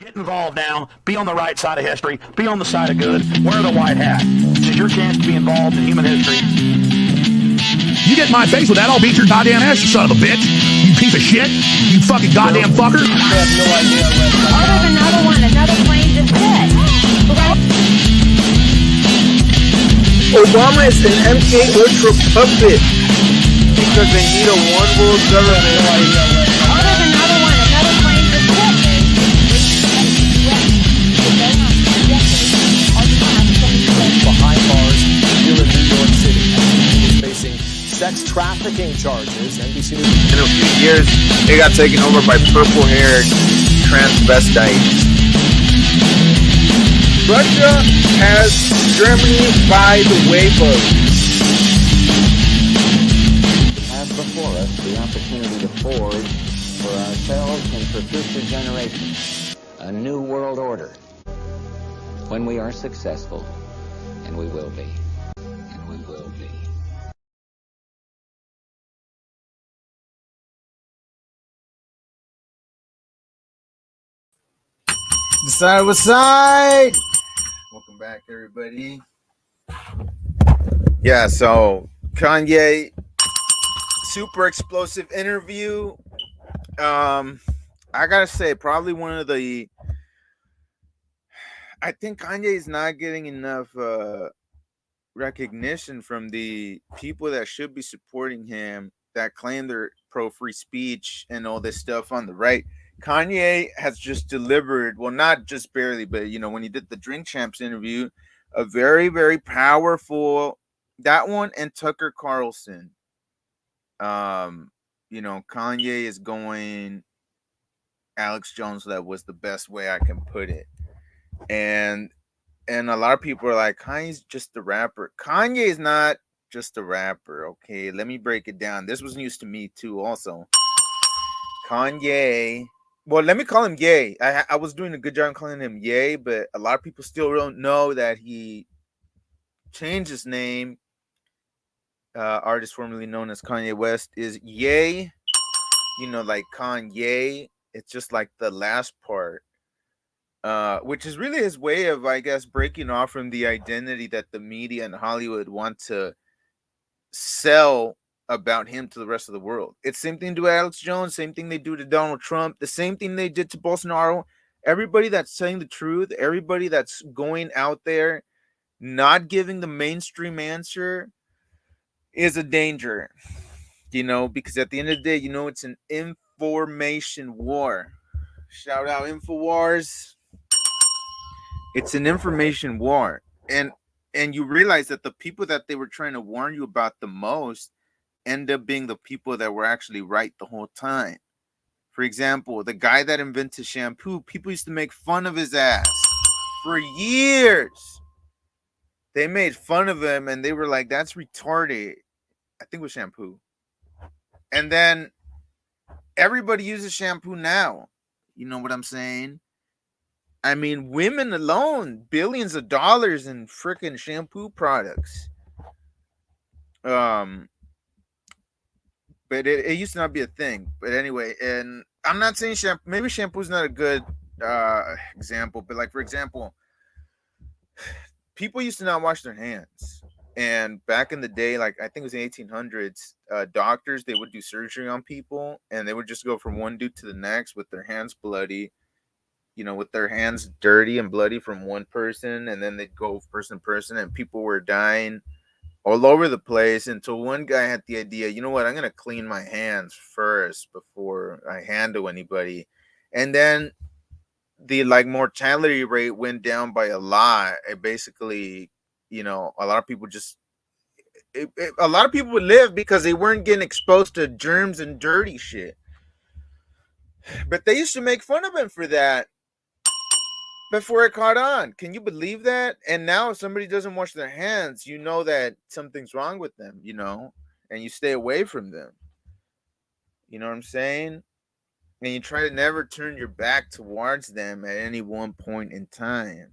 Get involved now. Be on the right side of history. Be on the side of good. Wear the white hat. This is your chance to be involved in human history. You get in my face with that, I'll beat your goddamn ass, you son of a bitch. You piece of shit. You fucking goddamn fucker. I have no idea. Oh, there's another one. Another plane just hit. Obama is an MK Ultra puppet because they need a one world government. Oh, there's another one. Another plane just hit. Behind bars here in New York City. He's facing sex trafficking charges. NBC News. In a few years, they got taken over by purple-haired transvestites. Russia has Germany by the wafer. Have before us the opportunity to forge for ourselves and for future generations a new world order. When we are successful, and we will be, and we will be. What's side? Welcome back, everybody. Yeah, so Kanye, super explosive interview. I gotta say, probably one of the. I think Kanye is not getting enough recognition from the people that should be supporting him, that claim they're pro free speech and all this stuff on the right. Kanye has just delivered, well, not just barely, but when he did the Drink Champs interview, a very, very powerful, that one and Tucker Carlson. Kanye is going Alex Jones. That was the best way I can put it. And a lot of people are like, Kanye's just a rapper. Kanye is not just a rapper. Okay, let me break it down. This was news to me too. Also, Kanye. Well, let me call him Ye. I was doing a good job calling him Ye, but a lot of people still don't know that he changed his name. Artist formerly known as Kanye West is Ye. Like Kanye. It's just like the last part. Which is really his way of, I guess, breaking off from the identity that the media and Hollywood want to sell about him to the rest of the world. It's same thing to Alex Jones, same thing they do to Donald Trump, the same thing they did to Bolsonaro. Everybody that's saying the truth, everybody that's going out there, not giving the mainstream answer is a danger, because at the end of the day, it's an information war. Shout out InfoWars. It's an information war. And you realize that the people that they were trying to warn you about the most end up being the people that were actually right the whole time. For example, the guy that invented shampoo, people used to make fun of his ass for years. They made fun of him and they were like, that's retarded. I think it was shampoo. And then everybody uses shampoo now. You know what I'm saying? I mean, women alone, billions of dollars in freaking shampoo products. But it used to not be a thing. But anyway, and I'm not saying shampoo. Maybe shampoo is not a good example. But like, for example, people used to not wash their hands. And back in the day, like I think it was in the 1800s, doctors, they would do surgery on people. And they would just go from one dude to the next with their hands bloody. with their hands dirty and bloody from one person, and then they'd go person to person, and people were dying all over the place until one guy had the idea, you know what, I'm gonna clean my hands first before I handle anybody. And then the mortality rate went down by a lot. It basically, a lot of people just a lot of people would live because they weren't getting exposed to germs and dirty shit. But they used to make fun of him for that before it caught on. Can you believe that? And now if somebody doesn't wash their hands, you know that something's wrong with them, and you stay away from them. You know what I'm saying? And you try to never turn your back towards them at any one point in time.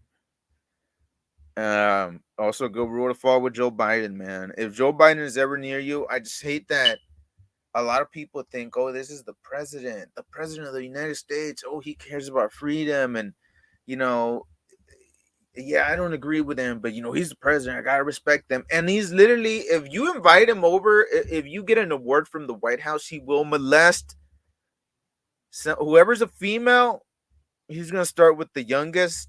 Also, go rule to fall with Joe Biden, man. If Joe Biden is ever near you, I just hate that a lot of people think, oh, this is the president of the United States. Oh, he cares about freedom. And, yeah, I don't agree with him, but, he's the president. I got to respect them. And he's literally, if you invite him over, if you get an award from the White House, he will molest whoever's a female. He's going to start with the youngest.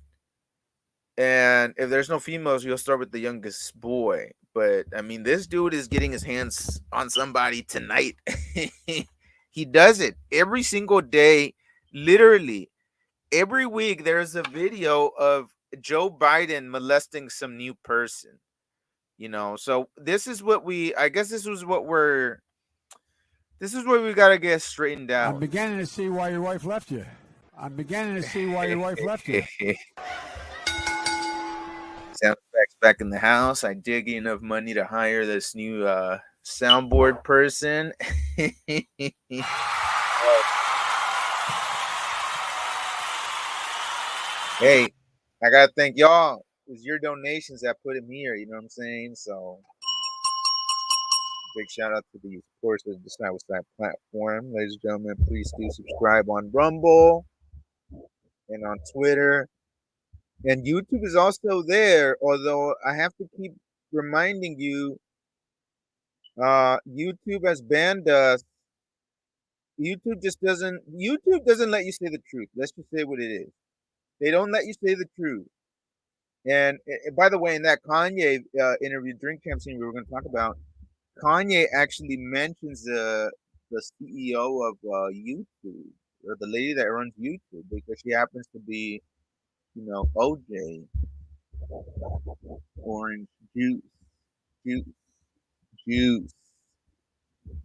And if there's no females, he'll start with the youngest boy. But I mean, this dude is getting his hands on somebody tonight. He does it every single day. Literally, every week there's a video of Joe Biden molesting some new person. So this is what we got to get straightened out. I'm beginning to see why your wife left you. Sound effects back in the house. I did get enough money to hire this new soundboard person. Hey, I gotta thank y'all. It's your donations that put him here. You know what I'm saying? So big shout out to the supporters of the Side with Side platform. Ladies and gentlemen, please do subscribe on Rumble and on Twitter. And YouTube is also there, although I have to keep reminding you, YouTube has banned us. YouTube doesn't let you say the truth. Let's just say what it is. They don't let you say the truth. And by the way, in that Kanye interview, Drink Champ scene we were going to talk about, Kanye actually mentions the CEO of YouTube, or the lady that runs YouTube, because she happens to be, OJ, orange juice. You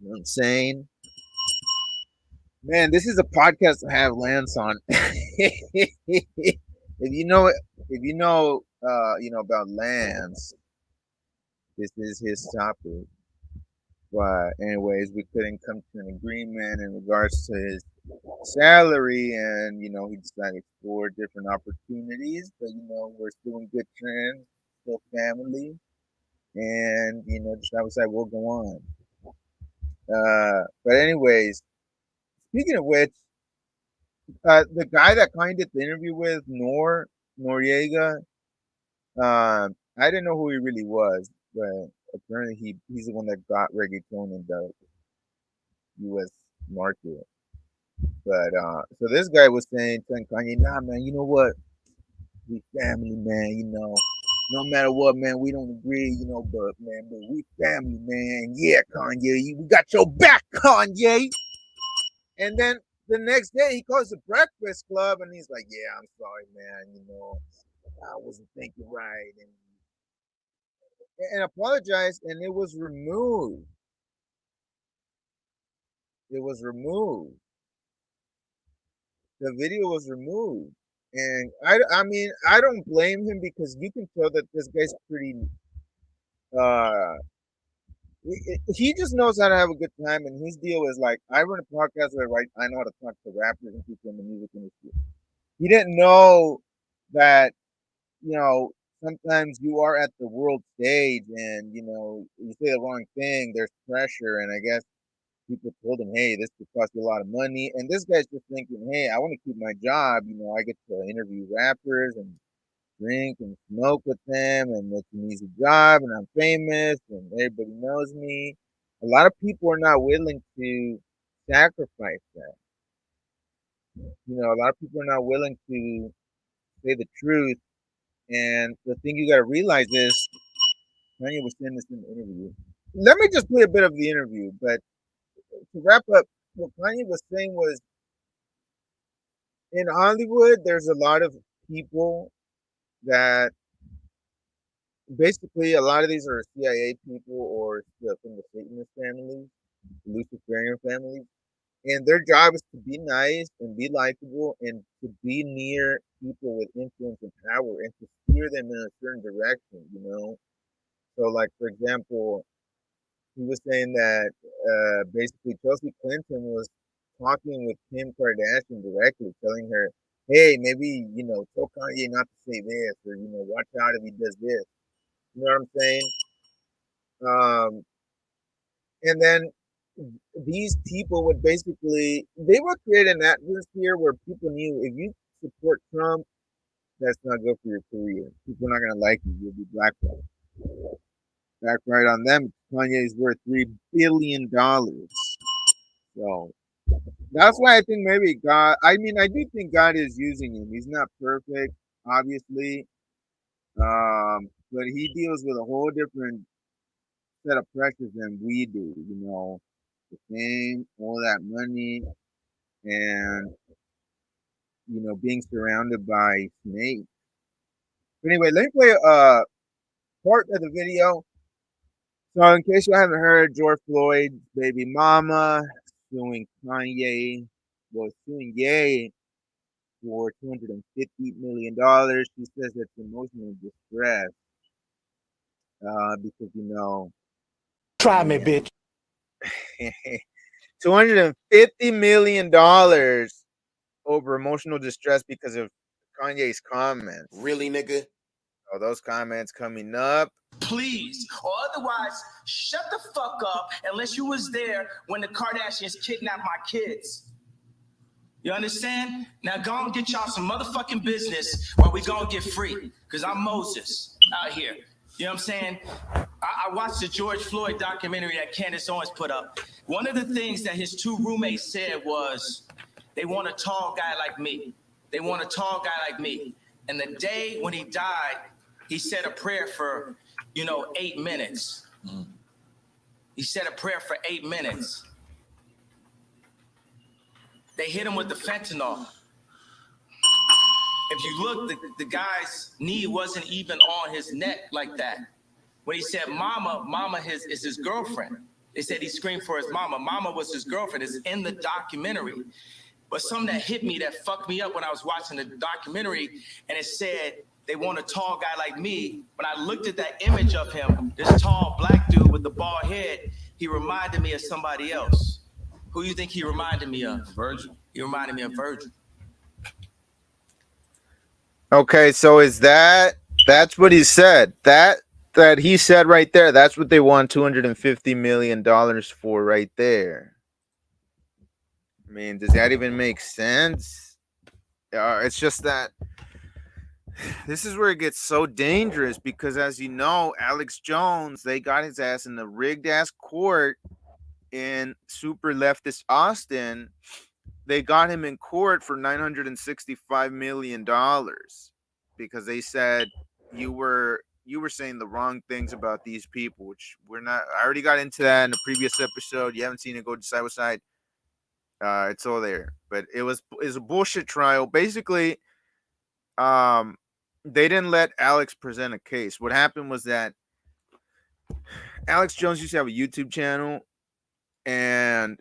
know what I'm saying? Man, this is a podcast to have Lance on. if you know about Lance, this is his topic. But anyways, we couldn't come to an agreement in regards to his salary, and he decided to explore different opportunities. But we're still in good terms, still family, and just outside we'll go on. But anyways, speaking of which, the guy that Kanye did the interview with, Noriega, I didn't know who he really was, but apparently he's the one that got reggaeton in the U.S. market. But so this guy was telling Kanye, nah, man, you know what? We family, man. No matter what, man, we don't agree, but we family, man. Yeah, Kanye, we got your back, Kanye. And then the next day he calls the Breakfast Club and he's like, yeah, I'm sorry, man. I wasn't thinking right. And apologized, and it was removed. It was removed. The video was removed. And I mean, I don't blame him, because you can tell that this guy's pretty, he just knows how to have a good time. And his deal is like, I run a podcast where I know how to talk to rappers and people in the music industry. He didn't know that, sometimes you are at the world stage, and, you say the wrong thing, there's pressure. And I guess people told him, hey, this could cost you a lot of money. And this guy's just thinking, hey, I want to keep my job. I get to interview rappers and drink and smoke with them, and it's an easy job, and I'm famous and everybody knows me. A lot of people are not willing to sacrifice that. a lot of people are not willing to say the truth. And the thing you got to realize is, Kanye was saying this in the interview. Let me just play a bit of the interview. But to wrap up, what Kanye was saying was, in Hollywood, there's a lot of people that basically, a lot of these are CIA people or from the Satanist families, Luciferian families, and their job is to be nice and be likable and to be near people with influence and power and to steer them in a certain direction. So, like for example, he was saying that basically Chelsea Clinton was talking with Kim Kardashian directly, telling her, "Hey, maybe tell Kanye not to say this, or watch out if he does this." You know what I'm saying? And then these people would basically they would create an atmosphere where people knew if you support Trump, that's not good for your career. People are not gonna like you. You'll be blackballed. Back right on them. Kanye is worth $3 billion. So that's why I think maybe God. I mean, I do think God is using him. He's not perfect, obviously, but he deals with a whole different set of pressures than we do. The fame, all that money, and being surrounded by snakes. But anyway, let me play part of the video. So, in case you haven't heard, George Floyd's baby mama suing Kanye, well, suing Ye for $250 million. She says it's emotional distress because Try me, bitch. $250 million over emotional distress because of Kanye's comments. Really, nigga? So those comments coming up. Please, or otherwise, shut the fuck up unless you was there when the Kardashians kidnapped my kids. You understand? Now go and get y'all some motherfucking business while we go and get free. Because I'm Moses out here. You know what I'm saying? I watched the George Floyd documentary that Candace Owens put up. One of the things that his two roommates said was, they want a tall guy like me. They want a tall guy like me. And the day when he died, he said a prayer for, 8 minutes. He said a prayer for 8 minutes. They hit him with the fentanyl. If you look, the guy's knee wasn't even on his neck like that. When he said mama is his girlfriend. They said he screamed for his mama. Mama was his girlfriend. It's in the documentary. But something that hit me, that fucked me up when I was watching the documentary, and it said, they want a tall guy like me. When I looked at that image of him, this tall black dude with the bald head, he reminded me of somebody else. Who you think he reminded me of? Virgil. He reminded me of Virgil. Okay, so that's what he said. That he said right there, that's what they want $250 million for right there. I mean, does that even make sense? It's just that this is where it gets so dangerous because, as you know, Alex Jones, they got his ass in the rigged ass court in super leftist Austin. They got him in court for $965 million because they said you were saying the wrong things about these people, which we're not. I already got into that in a previous episode. You haven't seen it, go to Side with Side. It's all there. But it's a bullshit trial. Basically, they didn't let Alex present a case. What happened was that Alex Jones used to have a YouTube channel, and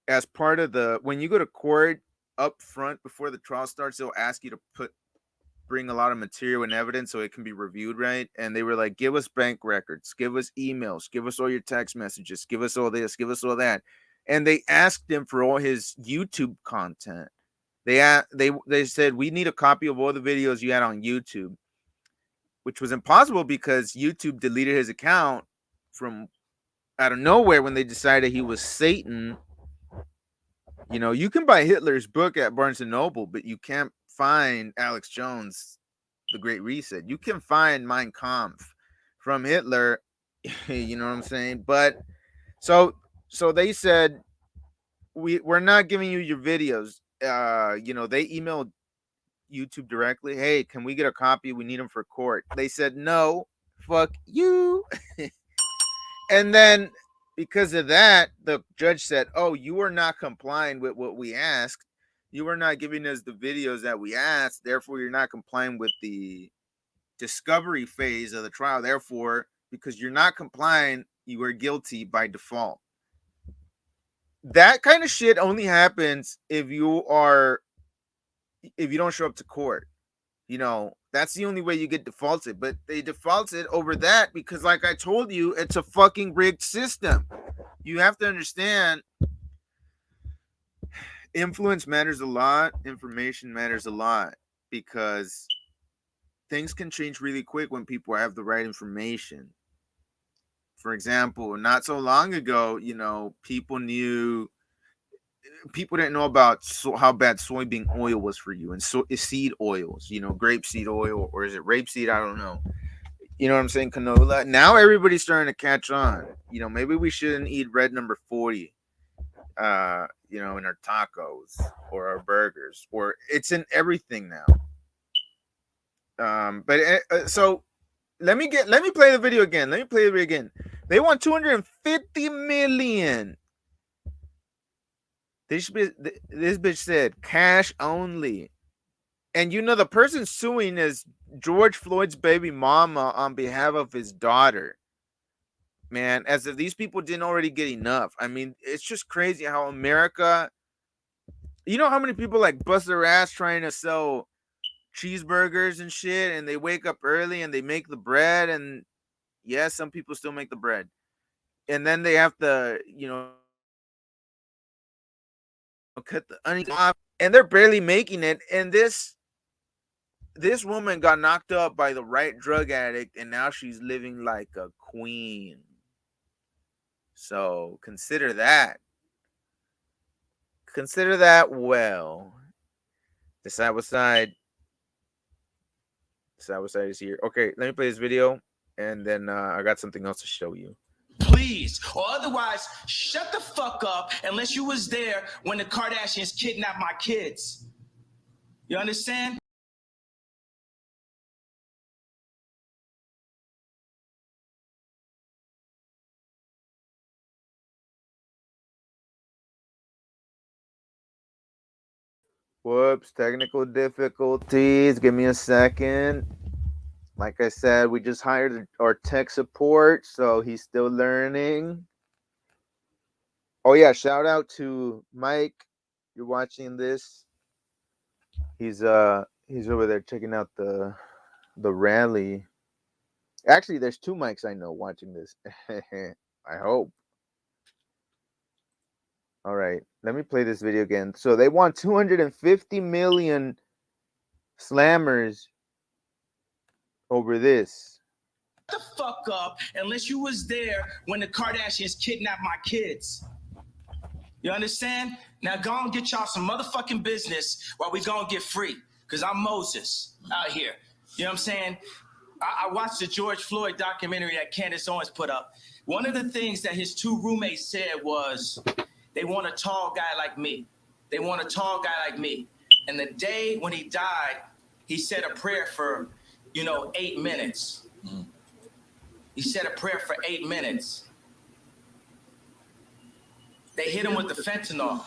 as part of when you go to court up front before the trial starts, they'll ask you to bring a lot of material and evidence so it can be reviewed, right? And they were like, give us bank records, give us emails, give us all your text messages, give us all this, give us all that. And they asked him for all his YouTube content. They said, we need a copy of all the videos you had on YouTube, which was impossible because YouTube deleted his account from out of nowhere when they decided he was Satan. You can buy Hitler's book at Barnes & Noble, but you can't find Alex Jones, The Great Reset. You can find Mein Kampf from Hitler, you know what I'm saying? But so they said, we're not giving you your videos. they emailed YouTube directly, hey, can we get a copy? We need them for court. They said no, fuck you. And then because of that, the judge said, oh, you are not complying with what we asked. You are not giving us the videos that we asked. Therefore, you're not complying with the discovery phase of the trial. Therefore, because you're not complying, you are guilty by default. That kind of shit only happens if you don't show up to court. That's the only way you get defaulted. But they defaulted over that because, like I told you, it's a fucking rigged system. You have to understand, influence matters a lot, information matters a lot, because things can change really quick when people have the right information. For example, not so long ago, people didn't know about how bad soybean oil was for you, and seed oils, grapeseed oil, or is it rapeseed? I don't know. You know what I'm saying? Canola. Now everybody's starting to catch on. Maybe we shouldn't eat red number 40, in our tacos or our burgers, or it's in everything now. So let me play the video again. They want 250 million. This bitch said cash only. And the person suing is George Floyd's baby mama on behalf of his daughter. Man, as if these people didn't already get enough. I mean, it's just crazy how America, how many people like bust their ass trying to sell cheeseburgers and shit, and they wake up early and they make the bread, and yes, some people still make the bread. And then they have to, cut the onions off, and they're barely making it. And this woman got knocked up by the right drug addict, and now she's living like a queen. So consider that. Well. The side is here. Okay, let me play this video, and then I got something else to show you. Please, or otherwise, shut the fuck up unless you was there when the Kardashians kidnapped my kids. You understand? Whoops, technical difficulties. Give me a second. Like I said, we just hired our tech support, so he's still learning. Oh yeah, shout out to Mike. You're watching this. He's over there checking out the rally. Actually, there's two Mikes I know watching this. I hope. All right, let me play this video again. So they want 250 million slammers over this. Shut the fuck up unless you was there when the Kardashians kidnapped my kids. You understand? Now go and get y'all some motherfucking business while we go and get free. Because I'm Moses out here. You know what I'm saying? I watched the George Floyd documentary that Candace Owens put up. One of the things that his two roommates said was, they want a tall guy like me. They want a tall guy like me. And the day when he died, he said a prayer for, 8 minutes. He said a prayer for 8 minutes. They hit him with the fentanyl.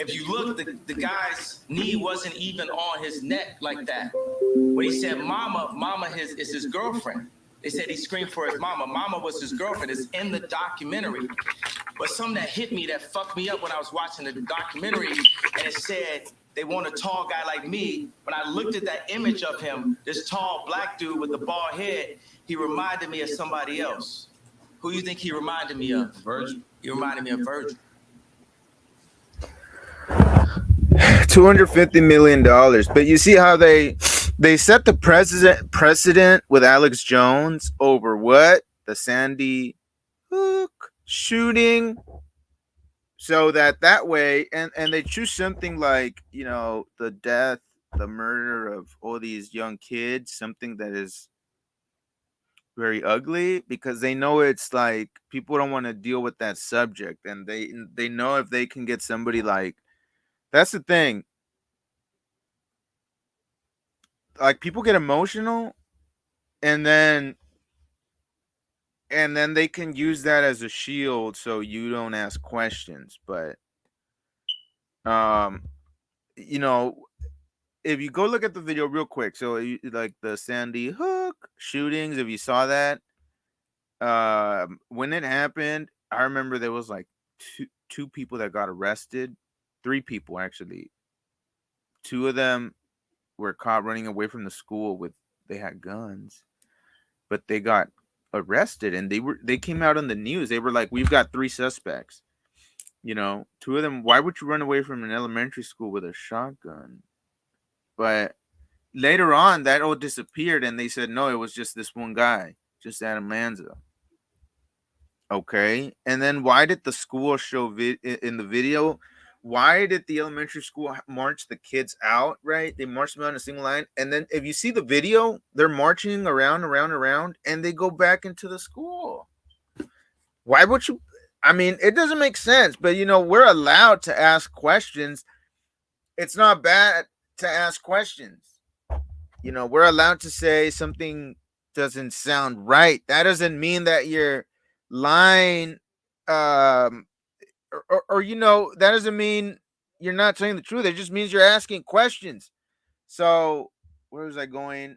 If you look, the guy's knee wasn't even on his neck like that. When he said mama is his girlfriend. They said he screamed for his mama. Mama was his girlfriend. It's in the documentary. But something that hit me, that fucked me up when I was watching the documentary, and it said, they want a tall guy like me. When I looked at that image of him, this tall black dude with the bald head, he reminded me of somebody else. Who you think he reminded me of? Virgil. He reminded me of Virgil. $250 million. But you see how they set the precedent with Alex Jones over what? The Sandy Hook shooting. So that way, and they choose something like, the death, the murder of all these young kids, something that is very ugly, because they know it's like people don't want to deal with that subject, and they know if they can get somebody like That's the thing. Like, people get emotional, and then they can use that as a shield so you don't ask questions. But you know, if you go look at the video real quick, so like the Sandy Hook shootings, if you saw that, when it happened, I remember there was like two people that got arrested, 3 people actually. 2 of them were caught running away from the school they had guns, but they got arrested, and they came out on the news. They were like, we've got 3 suspects. 2 of them. Why would you run away from an elementary school with a shotgun? But later on, that all disappeared, and they said, no, it was just this one guy, just Adam Lanza. Okay. And then why did the school show in the video? Why did the elementary school march the kids out, right? They marched them out in a single line. And then if you see the video, they're marching around, and they go back into the school. Why would you? I mean, it doesn't make sense, but we're allowed to ask questions. It's not bad to ask questions. We're allowed to say something doesn't sound right. That doesn't mean that you're lying, or that doesn't mean you're not telling the truth. It just means you're asking questions. So where was I going?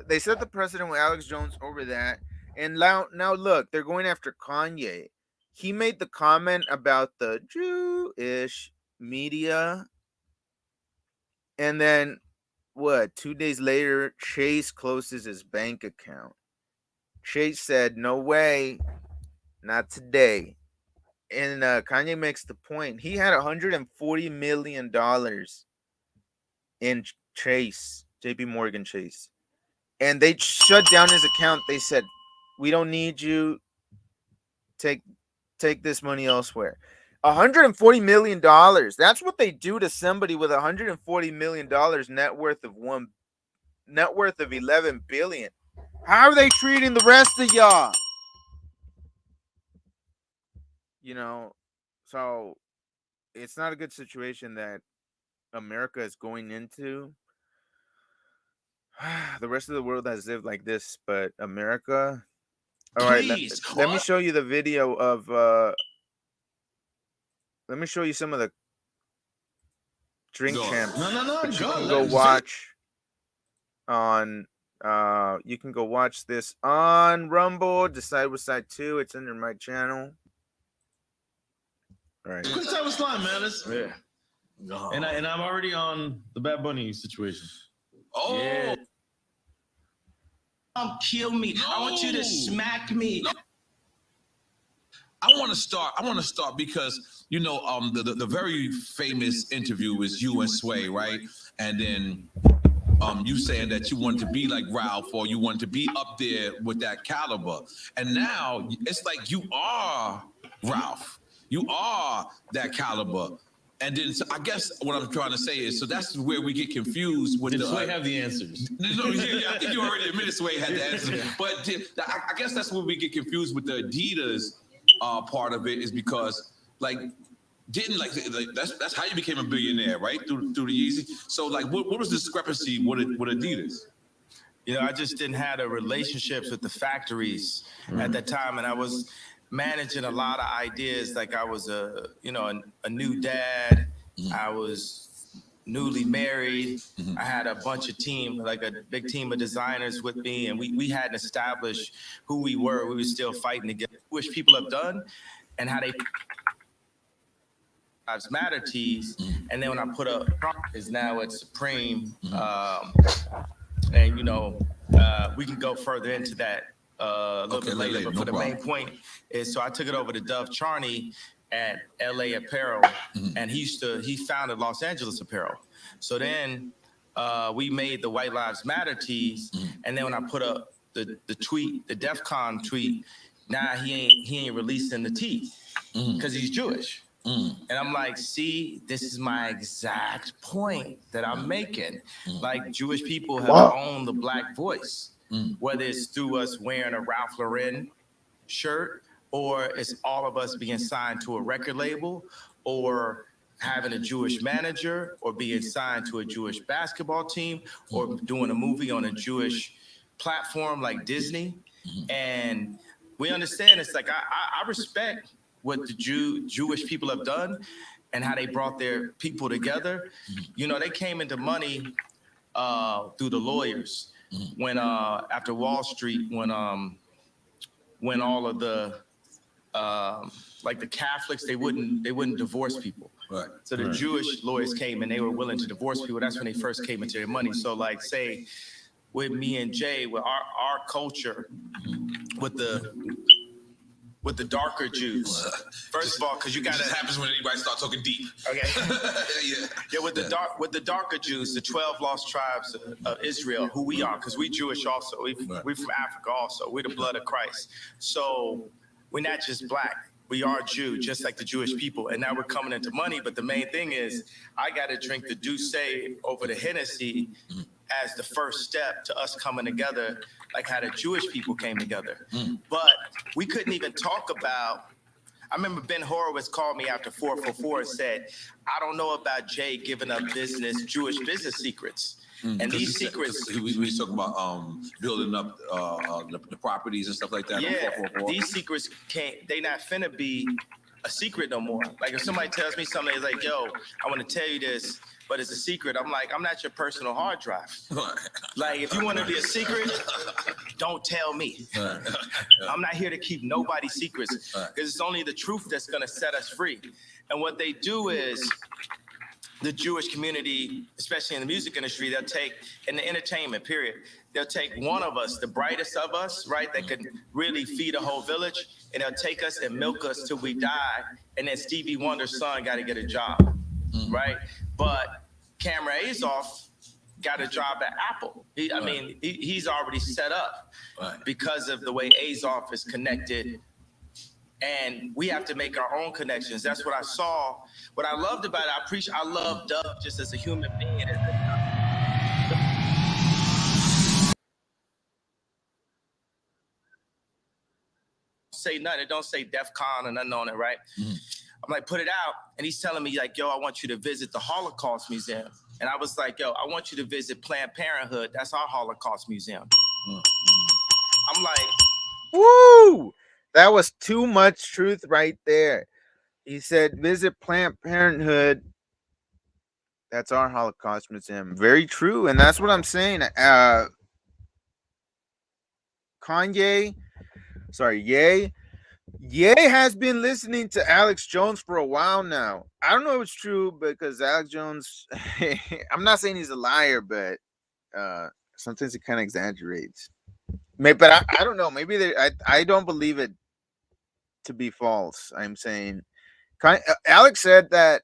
They set the precedent with Alex Jones over that, and now look, they're going after Kanye. He made the comment about the Jewish media, and then 2 days later, Chase closes his bank account. Chase said, no way, not today. And Kanye makes the point. He had $140 million in Chase, JP Morgan Chase. And they shut down his account. They said, we don't need you. Take this money elsewhere. $140 million. That's what they do to somebody with $140 million net worth of 11 billion. How are they treating the rest of y'all? So it's not a good situation that America is going into. The rest of the world has lived like this, but America. All right, let me show you the video of. Let me show you some of the drink champs. No. You can go watch on. You can go watch this on Rumble. Decide with Side 2. It's under my channel. All right. Quick time was slime, man. No. And I'm already on the Bad Bunny situation. Oh. Yeah. Kill me. I want you to smack me. No. I want to start because the very famous interview is you and Sway, right? And then you saying that you want to be like Ralph, or you want to be up there with that caliber. And now it's like you are Ralph. You are that caliber. And then I guess what I'm trying to say is, so that's where we get confused with Did Sway have the answers? No, yeah, I think you already admitted Sway had the answer. But I guess that's where we get confused with the Adidas part of it, is because that's how you became a billionaire, right? Through the Yeezy. So what was the discrepancy with Adidas? I just didn't have the relationships with the factories at that time, and I was managing a lot of ideas. Like, I was a new dad. I was newly married. I had a bunch of team, like a big team of designers with me, and we hadn't established who we were. We were still fighting to get which people have done and how they Lives Matter tees. And then when I put up is now it's Supreme. And we can go further into that a little bit later. But for the main point is, so I took it over to Dove Charney at LA Apparel, and he founded Los Angeles Apparel. So then we made the White Lives Matter tees, and then when I put up the tweet, the DEF CON tweet, now he ain't releasing the tee because he's Jewish. And I'm like, see, this is my exact point that I'm making. Like, Jewish people have owned the Black voice, whether it's through us wearing a Ralph Lauren shirt, or it's all of us being signed to a record label, or having a Jewish manager or being signed to a Jewish basketball team or doing a movie on a Jewish platform like Disney. And we understand it's like I respect what the Jewish people have done and how they brought their people together. You know, they came into money through the lawyers when after Wall Street, when all of the like the Catholics, they wouldn't divorce people. Right. So the Jewish lawyers came and they were willing to divorce people. That's when they first came into their money. So like say with me and Jay, with our culture, with the darker Jews. First of all, because you got It happens when anybody starts talking deep. Okay. Yeah. With the darker Jews, the 12 lost tribes of Israel, who we are, because we Jewish also. We from Africa also. We're the blood of Christ. So we're not just black. We are Jew, just like the Jewish people. And now we're coming into money. But the main thing is, I got to drink the Douce over the Hennessy as the first step to us coming together, like how the Jewish people came together. But we couldn't even talk about. I remember Ben Horowitz called me after 444 and said, I don't know about Jay giving up Jewish business secrets. And these secrets. We talking about building up the properties and stuff like that. Yeah, these secrets they not finna be a secret no more. Like if somebody tells me something, it's like, yo, I want to tell you this, but it's a secret. I'm like, I'm not your personal hard drive. Like if you want to be a secret, don't tell me. I'm not here to keep nobody's secrets because it's only the truth that's gonna set us free. And what they do is, the Jewish community, especially in the music industry, they'll take, in the entertainment period, they'll take one of us, the brightest of us, right, that could really feed a whole village, and they'll take us and milk us till we die, and then Stevie Wonder's son got to get a job, right? But Camera Azoff got a job at Apple. He's already set up because of the way Azoff is connected. And we have to make our own connections. That's what I saw. What I loved about it, I love Dub just as a human being. Say nothing. It don't say DEF CON or nothing on it, right? I'm like, put it out. And he's telling me like, yo, I want you to visit the Holocaust Museum. And I was like, yo, I want you to visit Planned Parenthood. That's our Holocaust Museum. I'm like, woo! That was too much truth right there. He said, visit Planned Parenthood. That's our Holocaust Museum. Very true. And that's what I'm saying. Ye has been listening to Alex Jones for a while now. I don't know if it's true because Alex Jones, I'm not saying he's a liar, but sometimes he kind of exaggerates. But I don't know. Maybe I don't believe it to be false. I'm saying Alex said that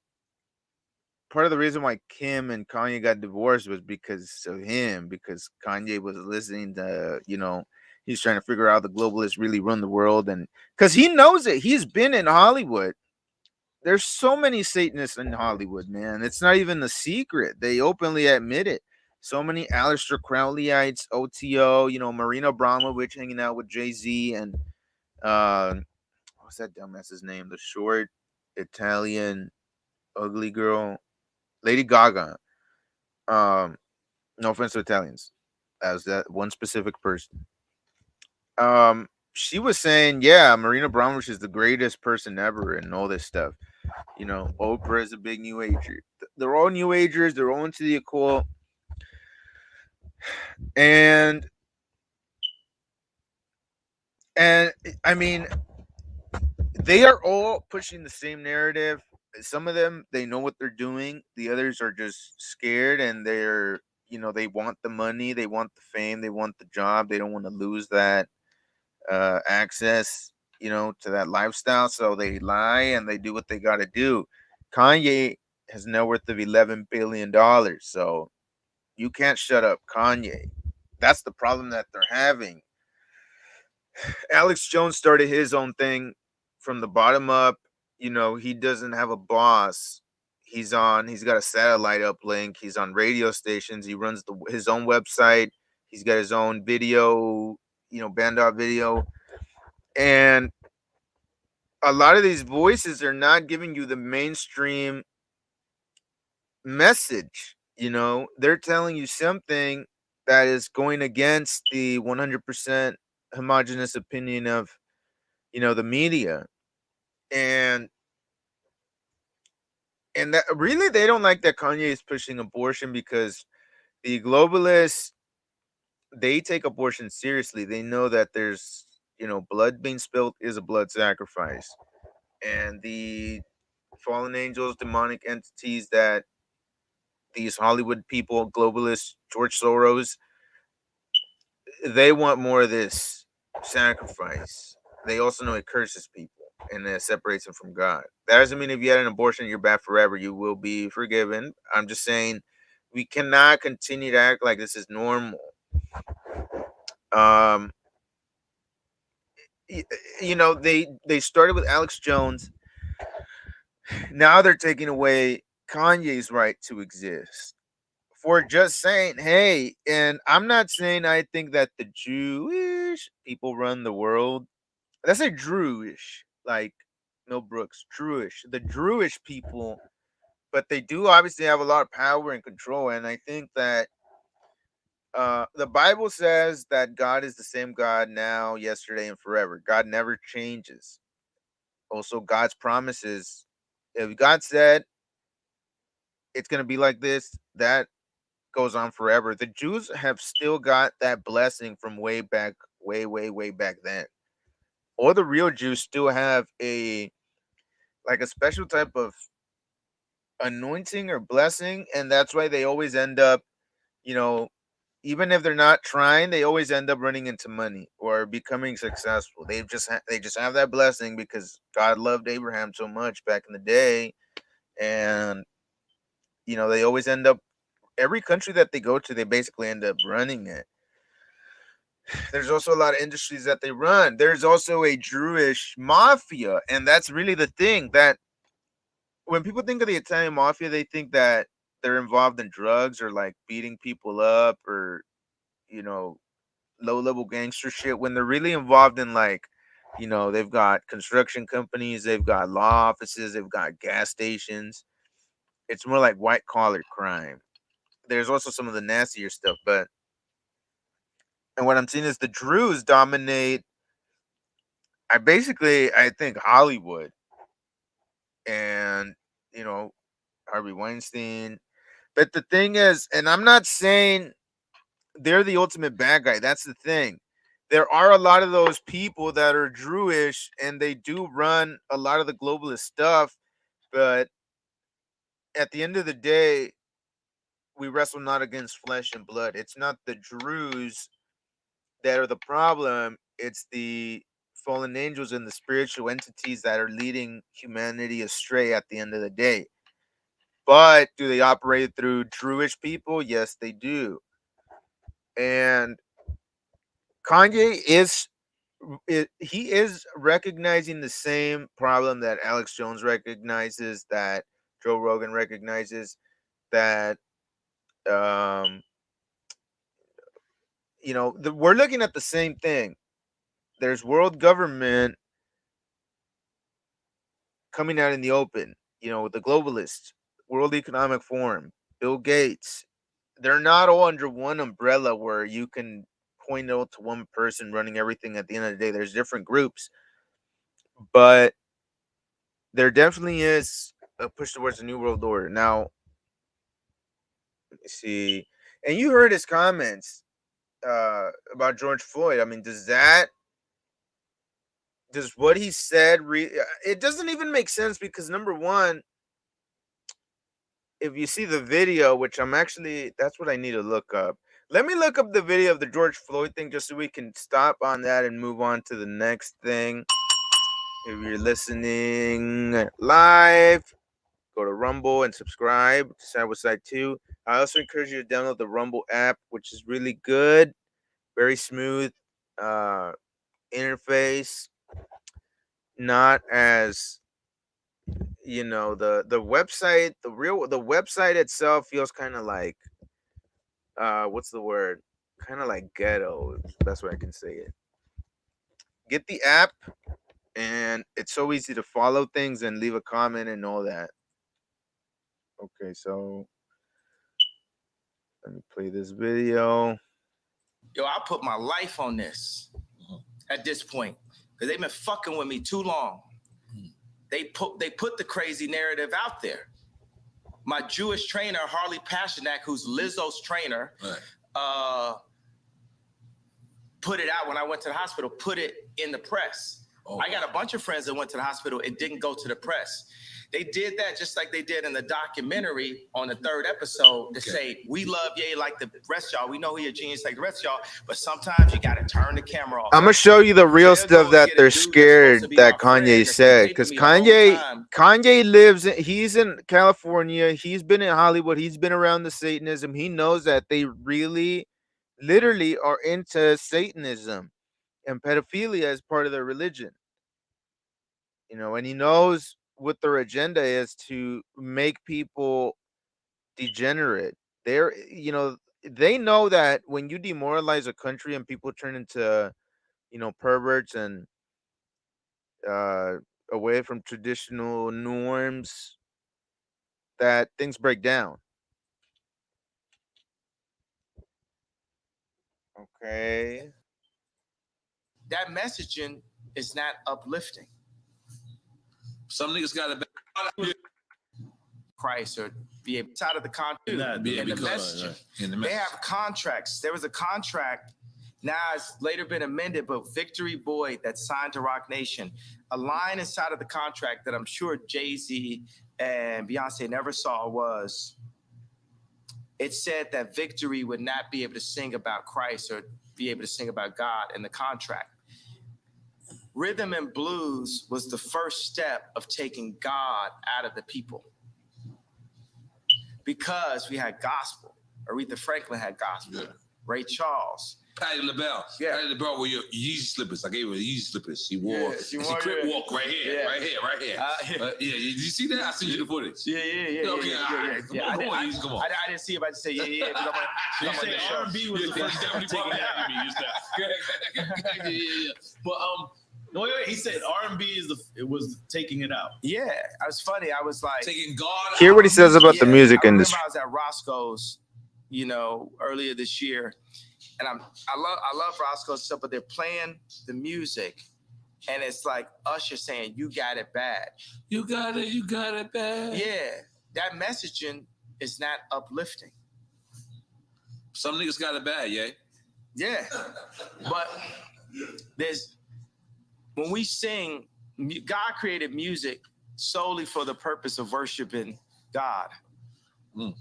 part of the reason why Kim and Kanye got divorced was because of him, because Kanye was listening to, he's trying to figure out how the globalists really run the world. And because he knows it, he's been in Hollywood. There's so many Satanists in Hollywood, man. It's not even a secret. They openly admit it. So many Aleister Crowleyites, OTO, Marina Abramovich hanging out with Jay-Z and what's that dumbass's name? The short Italian ugly girl, Lady Gaga. No offense to Italians, as that one specific person. She was saying, yeah, Marina Abramovich is the greatest person ever and all this stuff. Oprah is a big new ager. They're all new agers. They're all into the occult. And I mean, they are all pushing the same narrative. Some of them, they know what they're doing. The others are just scared, and they're, they want the money, they want the fame, they want the job. They don't want to lose that access, to that lifestyle. So they lie and they do what they got to do. Kanye has net worth of $11 billion. So you can't shut up Kanye. That's the problem that they're having. Alex Jones started his own thing from the bottom up. He doesn't have a boss. He's got a satellite uplink. He's on radio stations. He runs his own website. He's got his own video, Bandot video. And a lot of these voices are not giving you the mainstream message. They're telling you something that is going against the 100% homogenous opinion of the media. And that really, they don't like that Kanye is pushing abortion, because the globalists, they take abortion seriously. They know that there's blood being spilled is a blood sacrifice. And the fallen angels, demonic entities that these Hollywood people, globalists, George Soros, they want more of this sacrifice. They also know it curses people and it separates them from God. That doesn't mean if you had an abortion, you're bad forever. You will be forgiven. I'm just saying we cannot continue to act like this is normal. Um, they started with Alex Jones. Now they're taking away Kanye's right to exist for just saying, hey. And I'm not saying I think that the Jewish people run the world. Let's say Druish, like Mel Brooks, Druish, the Druish people, but they do obviously have a lot of power and control. And I think that the Bible says that God is the same God now, yesterday, and forever. God never changes. Also, God's promises, if God said it's going to be like this, that goes on forever. The Jews have still got that blessing from way back, way, way, way back then. All the real Jews still have a special type of anointing or blessing, and that's why they always end up, you know, even if they're not trying, they always end up running into money or becoming successful. They just have that blessing because God loved Abraham so much back in the day, and they always end up, every country that they go to, they basically end up running it. There's also a lot of industries that they run. There's also a Jewish mafia, and that's really the thing, that when people think of the Italian mafia, they think that they're involved in drugs or like beating people up or you know low level gangster shit, when they're really involved in they've got construction companies, they've got law offices, they've got gas stations. It's more like white collar crime. There's also some of the nastier stuff, and what I'm seeing is the Druze dominate. I think Hollywood and you know Harvey Weinstein. But the thing is, and I'm not saying they're the ultimate bad guy. That's the thing. There are a lot of those people that are Jewish and they do run a lot of the globalist stuff. But at the end of the day, we wrestle not against flesh and blood. It's not the Druze that are the problem. It's the fallen angels and the spiritual entities that are leading humanity astray at the end of the day. But do they operate through Jewish people? Yes, they do. And Kanye he is recognizing the same problem that Alex Jones recognizes, that Joe Rogan recognizes, that we're looking at the same thing. There's world government coming out in the open, the globalists, World Economic Forum, Bill Gates. They're not all under one umbrella where you can point out to one person running everything. At the end of the day, there's different groups, but there definitely is a push towards a new world order. Now, let me see. And you heard his comments about George Floyd. I mean, does what he said it doesn't even make sense, because number one, if you see the video, which that's what I need to look up. Let me look up the video of the George Floyd thing just so we can stop on that and move on to the next thing. If you're listening live, go to Rumble and subscribe to Side with Side 2. I also encourage you to download the Rumble app, which is really good. Very smooth interface. Not as the website, the website itself feels kind of like what's the word? Kind of like ghetto. Is the best way I can say it. Get the app, and it's so easy to follow things and leave a comment and all that. Okay, so let me play this video. Yo, I put my life on this at this point because they've been fucking with me too long. They put the crazy narrative out there. My Jewish trainer, Harley Pasternak, who's Lizzo's trainer, put it out when I went to the hospital, put it in the press. Oh. I got a bunch of friends that went to the hospital. It didn't go to the press. They did that just like they did in the documentary on the 3rd episode to say, we love Ye like the rest of y'all. We know he a genius like the rest of y'all, but sometimes you got to turn the camera off. I'm going to show you the real stuff that they're scared that Kanye said. Because Kanye lives, he's in California. He's been in Hollywood. He's been around the Satanism. He knows that they really, literally are into Satanism and pedophilia as part of their religion. You know, and he knows what their agenda is to make people degenerate. They're, you know, they know that when you demoralize a country and people turn into, you know, perverts and away from traditional norms, that things break down. Okay. That messaging is not uplifting. Some niggas got to Christ or be able out of the contract. They have contracts. There was a contract. Now it's later been amended, but Victory Boy that signed to Rock Nation, a line inside of the contract that I'm sure Jay-Z and Beyonce never saw was, it said that Victory would not be able to sing about Christ or be able to sing about God in the contract. Rhythm and blues was the first step of taking God out of the people. Because we had gospel. Aretha Franklin had gospel. Yeah. Ray Charles. Patti LaBelle. Yeah. Patti LaBelle wore your Yeezy slippers. I gave her Yeezy slippers. She wore, she crip walk right here, right here. Yeah, did you see that? I sent you the footage. Yeah. Come on, come on. I didn't see it, but I just say, yeah. You say R&B was the first step of taking it out of me. Yeah. But, no, wait, he said R&B was taking it out. Yeah, it was funny. I was like, taking God. Hear what he says about the music industry. I was at Roscoe's, you know, earlier this year, and I love Roscoe's stuff, but they're playing the music, and it's like Usher saying, "You got it bad." You got it bad. Yeah, that messaging is not uplifting. Some niggas got it bad, yeah. Yeah, but when we sing, God created music solely for the purpose of worshiping God. Mm.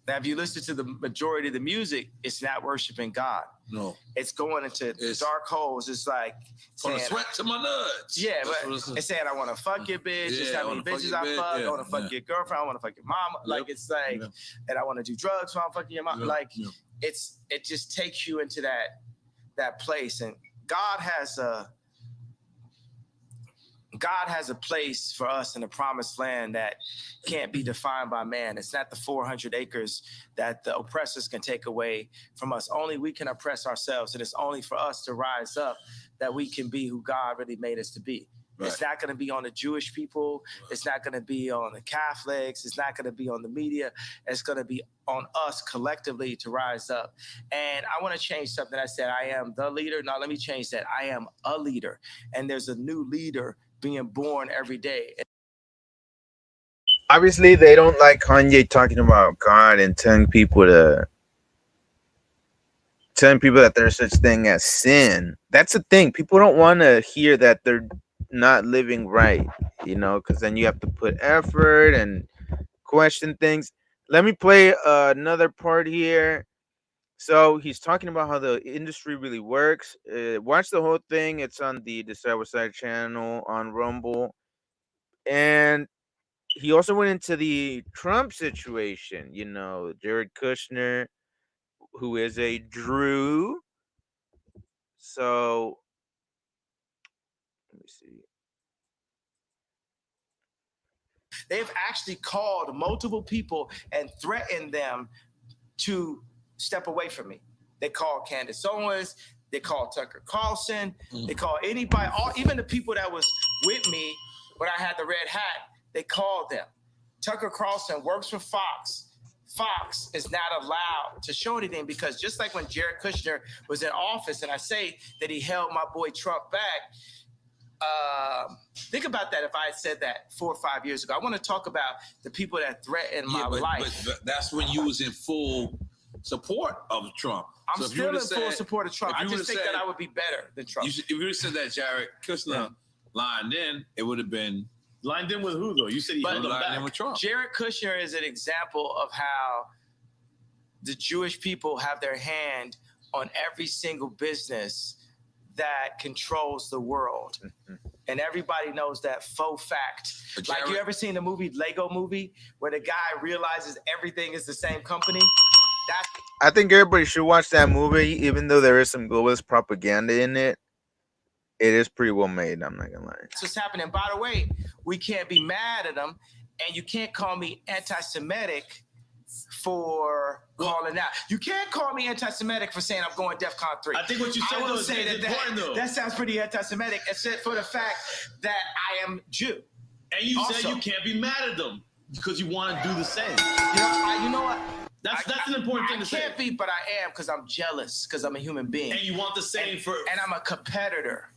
Now, if you listen to the majority of the music, it's not worshiping God. No. It's going into dark holes. It's like saying, sweat to my nuts. Yeah, but it's saying, I want to fuck your bitch. Yeah, it's how many bitches I fuck. I want to fuck your girlfriend. I want to fuck your mama. Yep. Like, it's like, and I want to do drugs while I'm fucking your mom. Yep. Like, it just takes you into that place. And God has a place for us in the promised land that can't be defined by man. It's not the 400 acres that the oppressors can take away from us. Only we can oppress ourselves, and it's only for us to rise up that we can be who God really made us to be. Right. It's not going to be on the Jewish people. It's not going to be on the Catholics. It's not going to be on the media. It's going to be on us collectively to rise up. And I want to change something. I said, I am the leader. No, let me change that. I am a leader. And there's a new leader being born every day. Obviously, they don't like Kanye talking about God and telling people that there's such thing as sin. That's the thing. People don't want to hear that they're not living right, you know, because then you have to put effort and question things. Let me play another part here. So he's talking about how the industry really works. Watch the whole thing. It's on the Decide What Side channel on Rumble. And he also went into the Trump situation, you know, Jared Kushner, who is a Drew. So let me see. They've actually called multiple people and threatened them to step away from me. They called Candace Owens. They called Tucker Carlson. They called anybody, even the people that was with me when I had the red hat, they called them Tucker Carlson works for Fox. Fox is not allowed to show anything because just like when Jared Kushner was in office, and I say that he held my boy Trump back, think about that if I had said that 4 or 5 years ago. I want to talk about the people that threatened my life. But that's when you was in full support of Trump. I'm still in full support of Trump. I just think that I would be better than Trump. If you would have said that Jared Kushner lined in, it would have been lined in with who though? You said he held lined in with Trump. Jared Kushner is an example of how the Jewish people have their hand on every single business that controls the world. And everybody knows that faux fact. Like, you ever seen the movie Lego Movie where the guy realizes everything is the same company? I think everybody should watch that movie, even though there is some globalist propaganda in it. It is pretty well made, I'm not gonna lie. That's what's happening. By the way, we can't be mad at them, and you can't call me anti-Semitic for calling out. You can't call me anti-Semitic for saying I'm going DEFCON 3. I think what you said was important, though. That sounds pretty anti-Semitic, except for the fact that I am Jew. And you said you can't be mad at them because you want to do the same. You know what? That's an important thing to say. I can't be, but I am, because I'm jealous, because I'm a human being. And you want the same and I'm a competitor.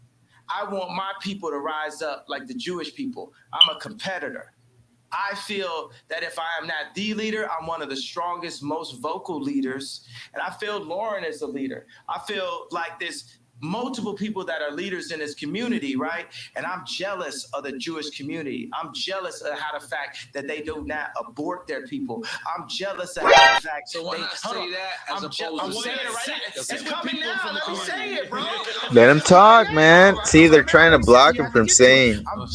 I want my people to rise up like the Jewish people. I'm a competitor. I feel that if I am not the leader, I'm one of the strongest, most vocal leaders. And I feel Lauren is the leader. I feel like there's multiple people that are leaders in this community, right? And I'm jealous of the Jewish community. I'm jealous of how the fact that they do not abort their people. I'm jealous of how the fact. So why not say that as opposed to I'm saying it right now. It's coming now. Let me say it, bro. Let him talk, man. See, they're trying to block him from saying. I'm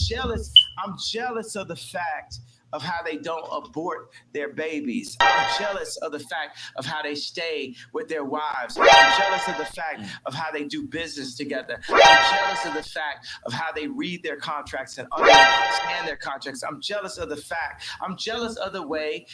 jealous of the fact of how they don't abort their babies. I'm jealous of the fact of how they stay with their wives. I'm jealous of the fact of how they do business together. I'm jealous of the fact of how they read their contracts and understand their contracts. I'm jealous of the way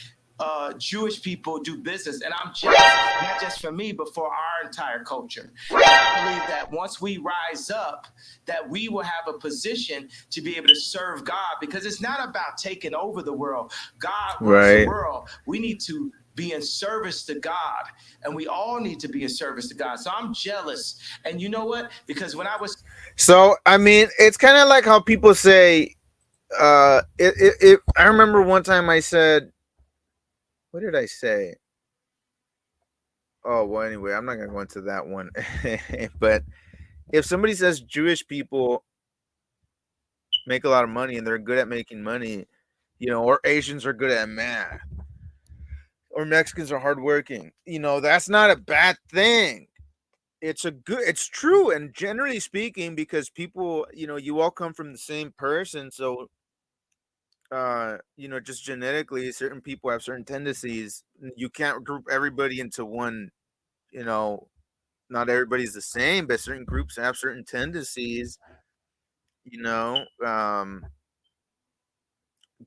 Jewish people do business. And I'm jealous, not just for me, but for our entire culture. And I believe that once we rise up, that we will have a position to be able to serve God, because it's not about taking over the world. God rules the world. We need to be in service to God, and we all need to be in service to God. So I'm jealous. And you know what? Because when I was... So, I mean, it's kind of like how people say, I remember one time I said, what did I say? Oh, well, anyway, I'm not going to go into that one. But if somebody says Jewish people make a lot of money and they're good at making money, you know, or Asians are good at math, or Mexicans are hardworking, you know, that's not a bad thing. It's true. And generally speaking, because people, you know, you all come from the same person. So, you know, just genetically, certain people have certain tendencies. You can't group everybody into one, you know, not everybody's the same, but certain groups have certain tendencies, you know,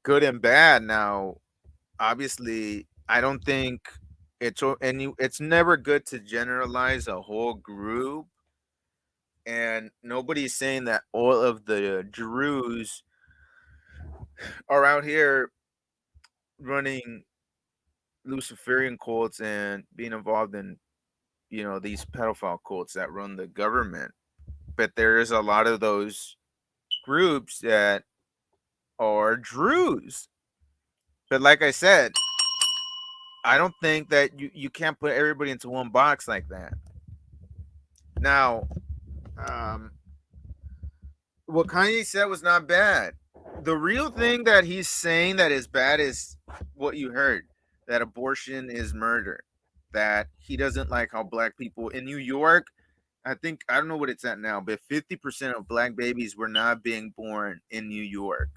good and bad. Now, obviously, I don't think it's never good to generalize a whole group, and nobody's saying that all of the Druze are out here running Luciferian cults and being involved in, you know, these pedophile cults that run the government. But there is a lot of those groups that are Druze. But like I said, I don't think that you can't put everybody into one box like that. Now, what Kanye said was not bad. The real thing that he's saying that is bad is what you heard, that abortion is murder, that he doesn't like how black people in New York, I don't know what it's at now, but 50% of black babies were not being born in New York.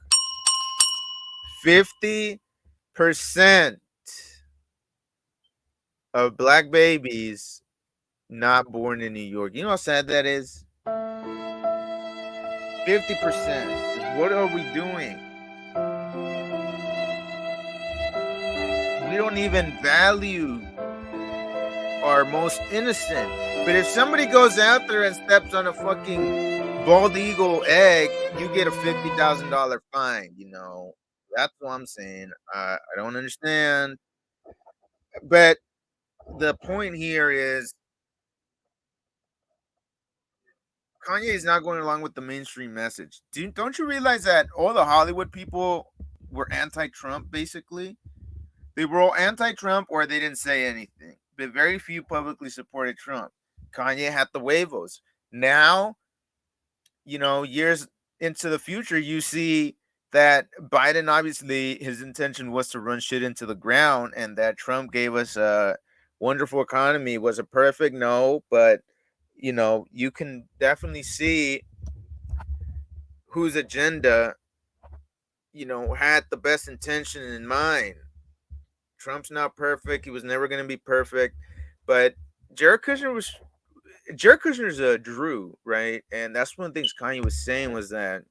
50% of black babies not born in New York. You know how sad that is? 50%. What are we doing? We don't even value our most innocent. But if somebody goes out there and steps on a fucking bald eagle egg, you get a $50,000 fine, you know? That's what I'm saying. I don't understand. But the point here is Kanye is not going along with the mainstream message. Don't you realize that all the Hollywood people were anti-Trump, basically? They were all anti-Trump or they didn't say anything. But very few publicly supported Trump. Kanye had the huevos. Now, years into the future, you see that Biden, obviously, his intention was to run shit into the ground, and that Trump gave us a wonderful economy. Was it perfect? No, but you can definitely see whose agenda, had the best intention in mind. Trump's not perfect. He was never going to be perfect, but Jared Kushner's a Drew, right? And that's one of the things Kanye was saying was that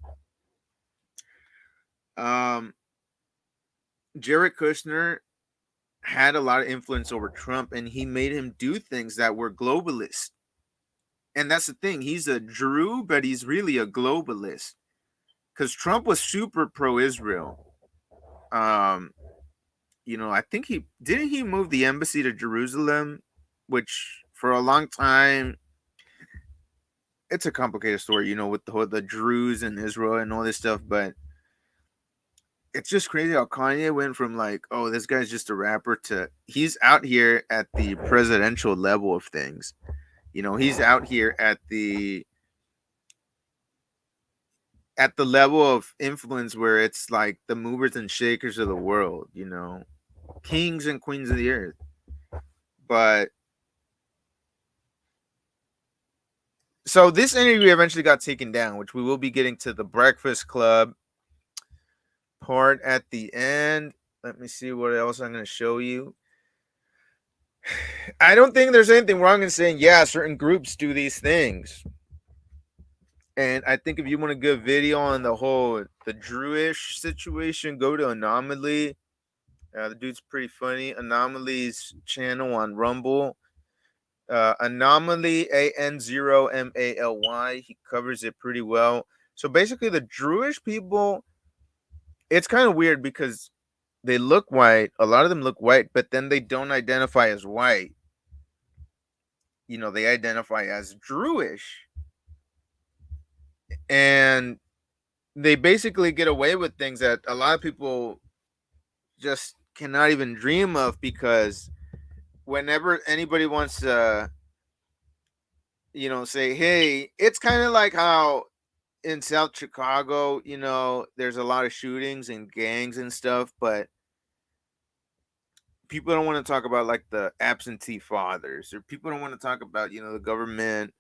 Jared Kushner had a lot of influence over Trump, and he made him do things that were globalist. And that's the thing. He's a Drew, but he's really a globalist. Because Trump was super pro-Israel. I think he move the embassy to Jerusalem, which for a long time, it's a complicated story, with the Druze and Israel and all this stuff, but it's just crazy how Kanye went from like, oh, this guy's just a rapper to he's out here at the presidential level of things. He's out here at the level of influence where it's like the movers and shakers of the world, kings and queens of the earth. But so this interview eventually got taken down, which we will be getting to the Breakfast Club part at the end. Let me see what else I'm going to show you. I don't think there's anything wrong in saying, yeah, certain groups do these things. And I think if you want a good video on the Drewish situation, go to Anomaly. The dude's pretty funny. Anomaly's channel on Rumble. Anomaly, AN0MALY. He covers it pretty well. So basically, the Drewish people, it's kind of weird because they look white. A lot of them look white, but then they don't identify as white. They identify as Drewish. And they basically get away with things that a lot of people just cannot even dream of, because whenever anybody wants to, say, hey, it's kind of like how in South Chicago, there's a lot of shootings and gangs and stuff, but people don't want to talk about like the absentee fathers, or people don't want to talk about, the government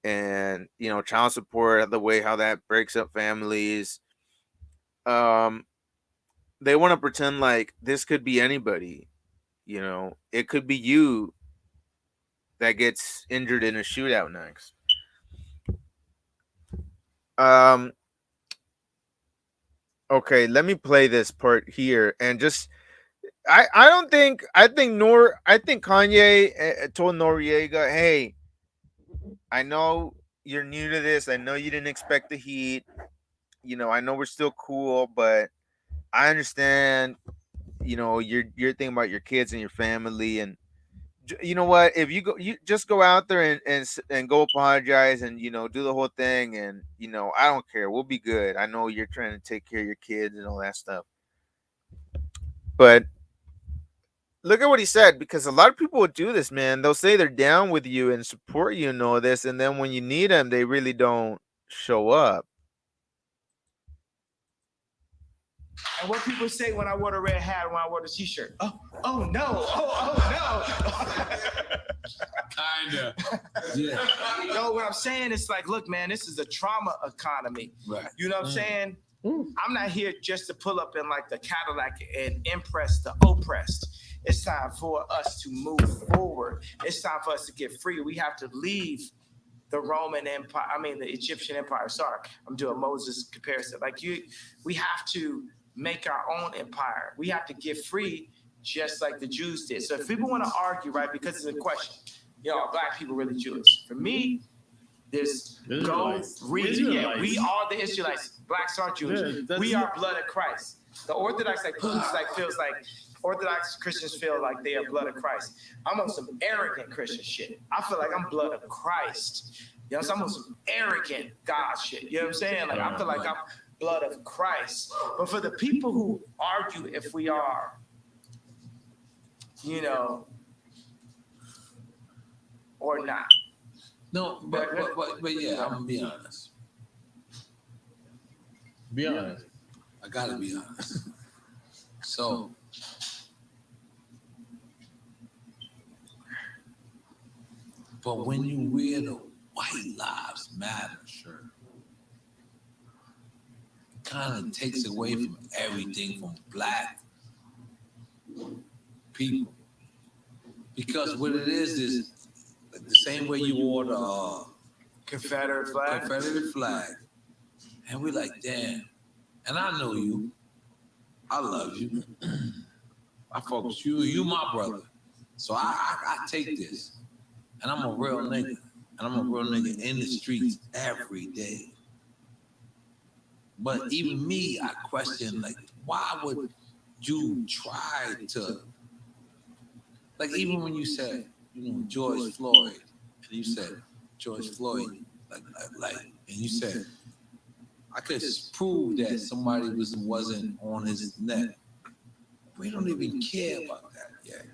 and, child support, the way how that breaks up families. They want to pretend like this could be anybody, it could be you that gets injured in a shootout next. Okay, let me play this part here and just I think Kanye told Noriega, hey, I know you're new to this. I know you didn't expect the heat. I know we're still cool, but I understand, you're thinking about your kids and your family, and you know what? If you just go out there and go apologize and do the whole thing, and I don't care. We'll be good. I know you're trying to take care of your kids and all that stuff. But look at what he said, because a lot of people will do this, man. They'll say they're down with you and support you and all this, and then when you need them, they really don't show up. And what people say when I wore the red hat, when I wore the t-shirt, oh no. Kinda. Yeah. No, what I'm saying is like, look, man, this is a trauma economy. Right. You know what I'm saying? I'm not here just to pull up in like the Cadillac and impress the oppressed. It's time for us to move forward. It's time for us to get free. We have to leave the Roman Empire. The Egyptian Empire. Sorry, I'm doing Moses comparison. We have to make our own empire. We have to get free, just like the Jews did. So if people want to argue, right, because it's a question, are black people really Jewish? For me, there's go read. Yeah, we are the Israelites. Blacks aren't Jewish. We are blood of Christ. The Orthodox feels like Orthodox Christians feel like they are blood of Christ. I'm on some arrogant Christian shit. I feel like I'm blood of Christ. You know, so I'm on some arrogant God shit. You know what I'm saying? Like I feel like I'm blood of Christ. But for the people who argue if we are, you know, or not. No, but yeah, I'm gonna be honest. Be honest. I gotta be honest. So, but when you wear the White Lives Matter shirt, it kind of takes away from everything from black people. Because what it is like the same way you wore the Confederate flag. And we're like, damn. And I know you. I love you. I fuck with you. You my brother. So I take this. And I'm a real nigga. And I'm a real nigga in the streets every day. But even me, I question, like, why would you try to, like, even when you said, you know, George Floyd, and you said, George Floyd, like, and you said, I could prove that somebody wasn't on his neck. We don't even care about that yet.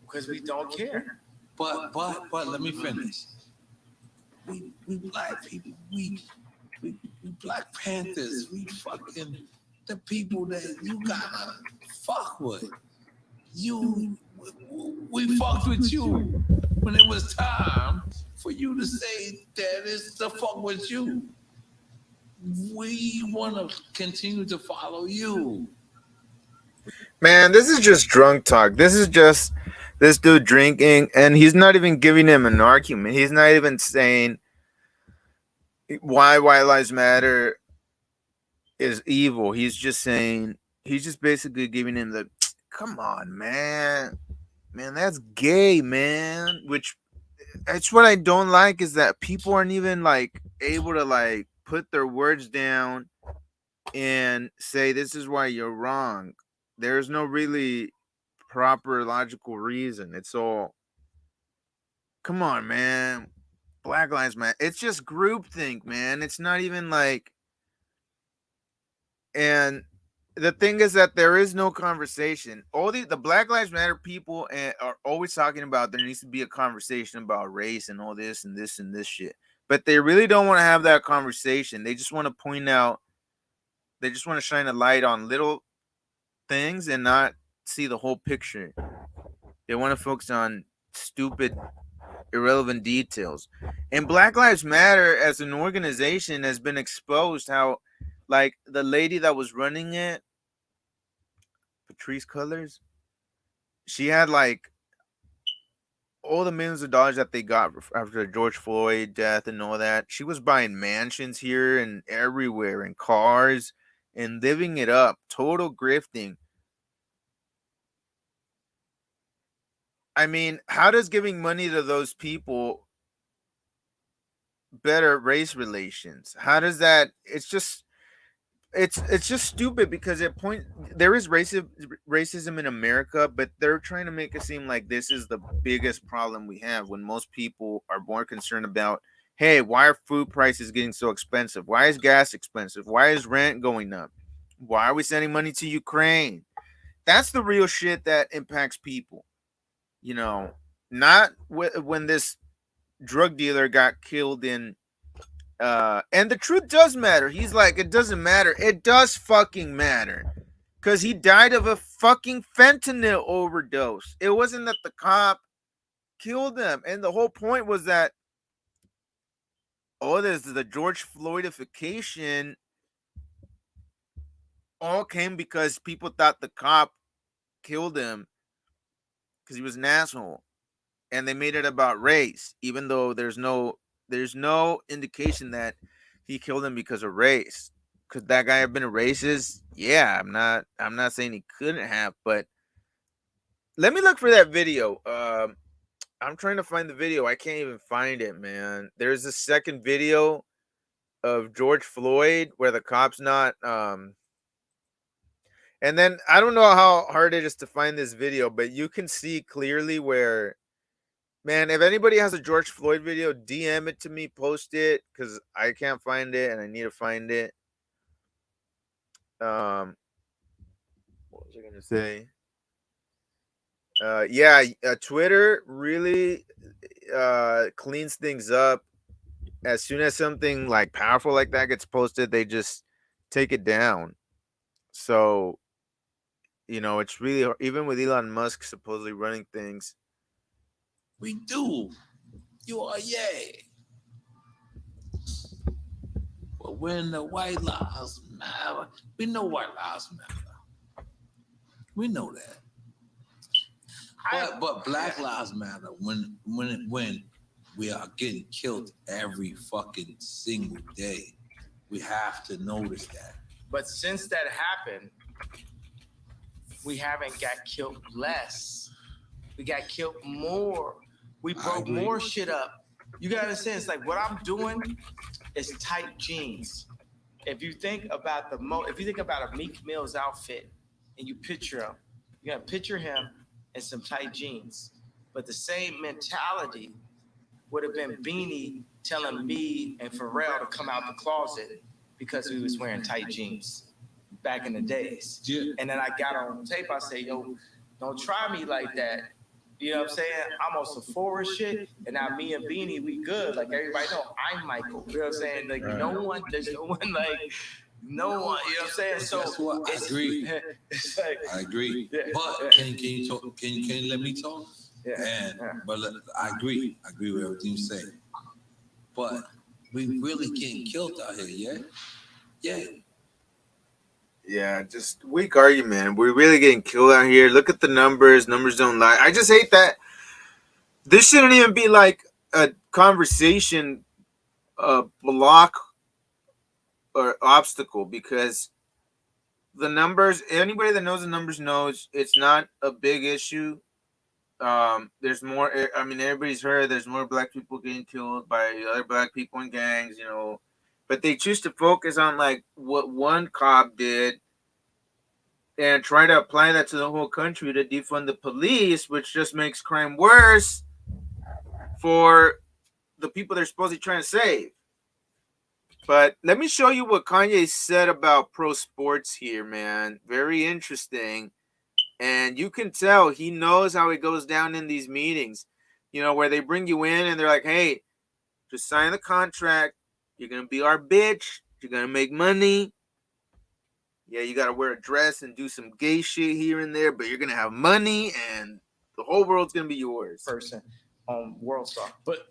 Because we don't care. But let me finish. We black people, we Black Panthers, we fucking the people that you gotta fuck with. We fucked with you when it was time for you to say that it's the fuck with you. We want to continue to follow you. Man, this is just drunk talk. This is just this dude drinking, and he's not even giving him an argument. He's not even saying why White Lives Matter is evil. He's just saying, he's just basically giving him the, come on, man, that's gay, man. Which, that's what I don't like, is that people aren't even like able to like put their words down and say, this is why you're wrong. There's no really proper logical reason. It's all, come on, man. Black Lives Matter. It's just groupthink, man. It's not even like, and the thing is that there is no conversation. All the Black Lives Matter people are always talking about there needs to be a conversation about race and all this and this and this shit. But they really don't want to have that conversation. They just want to point out, they just want to shine a light on little things and not see the whole picture. They want to focus on stupid, irrelevant details. And Black Lives Matter as an organization has been exposed how, like, the lady that was running it, Patrice Cullors, she had like all the millions of dollars that they got after the George Floyd death and all that. She was buying mansions here and everywhere and cars and living it up, total grifting. I mean, how does giving money to those people better race relations? How does that? It's just stupid, because there is racism in America, but they're trying to make it seem like this is the biggest problem we have, when most people are more concerned about, hey, why are food prices getting so expensive? Why is gas expensive? Why is rent going up? Why are we sending money to Ukraine? That's the real shit that impacts people. You know, not when this drug dealer got killed in and the truth does matter. He's like, it doesn't matter. It does fucking matter, because he died of a fucking fentanyl overdose. It wasn't that the cop killed him, and the whole point was that, oh, this is the George Floydification all came because people thought the cop killed him because he was an asshole, and they made it about race, even though there's no indication that he killed him because of race. Could that guy have been a racist? Yeah, I'm not saying he couldn't have, but let me look for that video. I'm trying to find the video. I can't even find it, man. There's a second video of George Floyd where the cop's not And then I don't know how hard it is to find this video, but you can see clearly where, man, if anybody has a George Floyd video, DM it to me, post it, because I can't find it and I need to find it. What was I gonna say? Twitter really cleans things up. As soon as something like powerful like that gets posted, they just take it down. So, it's really, even with Elon Musk supposedly running things. We do. You are yay. But when the white lives matter, we know white lives matter. We know that. But Black Lives Matter when we are getting killed every fucking single day. We have to notice that. But since that happened, we haven't got killed less. We got killed more. We broke more shit up. You gotta understand, it's like what I'm doing is tight jeans. If you think about a Meek Mill's outfit and you picture him, you gotta picture him in some tight jeans. But the same mentality would have been Beanie telling me and Pharrell to come out the closet because we was wearing tight jeans back in the days. Yeah. And then I got on tape, I say, yo, don't try me like that. You know what I'm saying? I'm on some forward shit, and now me and Beanie, we good. Like everybody know, I'm Michael. You know what I'm saying? Like there's no one like, no one. You know what I'm saying? So that's what I agree. It's like, I agree. Yeah. But can you talk? Can you let me talk? Yeah. But I agree. I agree with everything you say. But we really getting killed out here, yeah? Yeah, just weak argument. We're really getting killed out here. Look at the numbers. Numbers don't lie. I just hate that. This shouldn't even be like a conversation block or obstacle, because the numbers, anybody that knows the numbers knows it's not a big issue. There's more, I mean, everybody's heard there's more black people getting killed by other black people in gangs, but they choose to focus on like what one cop did and try to apply that to the whole country to defund the police, which just makes crime worse for the people they're supposedly trying to save. But let me show you what Kanye said about pro sports here, man. Very interesting. And you can tell he knows how it goes down in these meetings, where they bring you in and they're like, hey, just sign the contract. You're going to be our bitch. You're going to make money. Yeah, you got to wear a dress and do some gay shit here and there, but you're going to have money and the whole world's going to be yours. Person on World Star. But,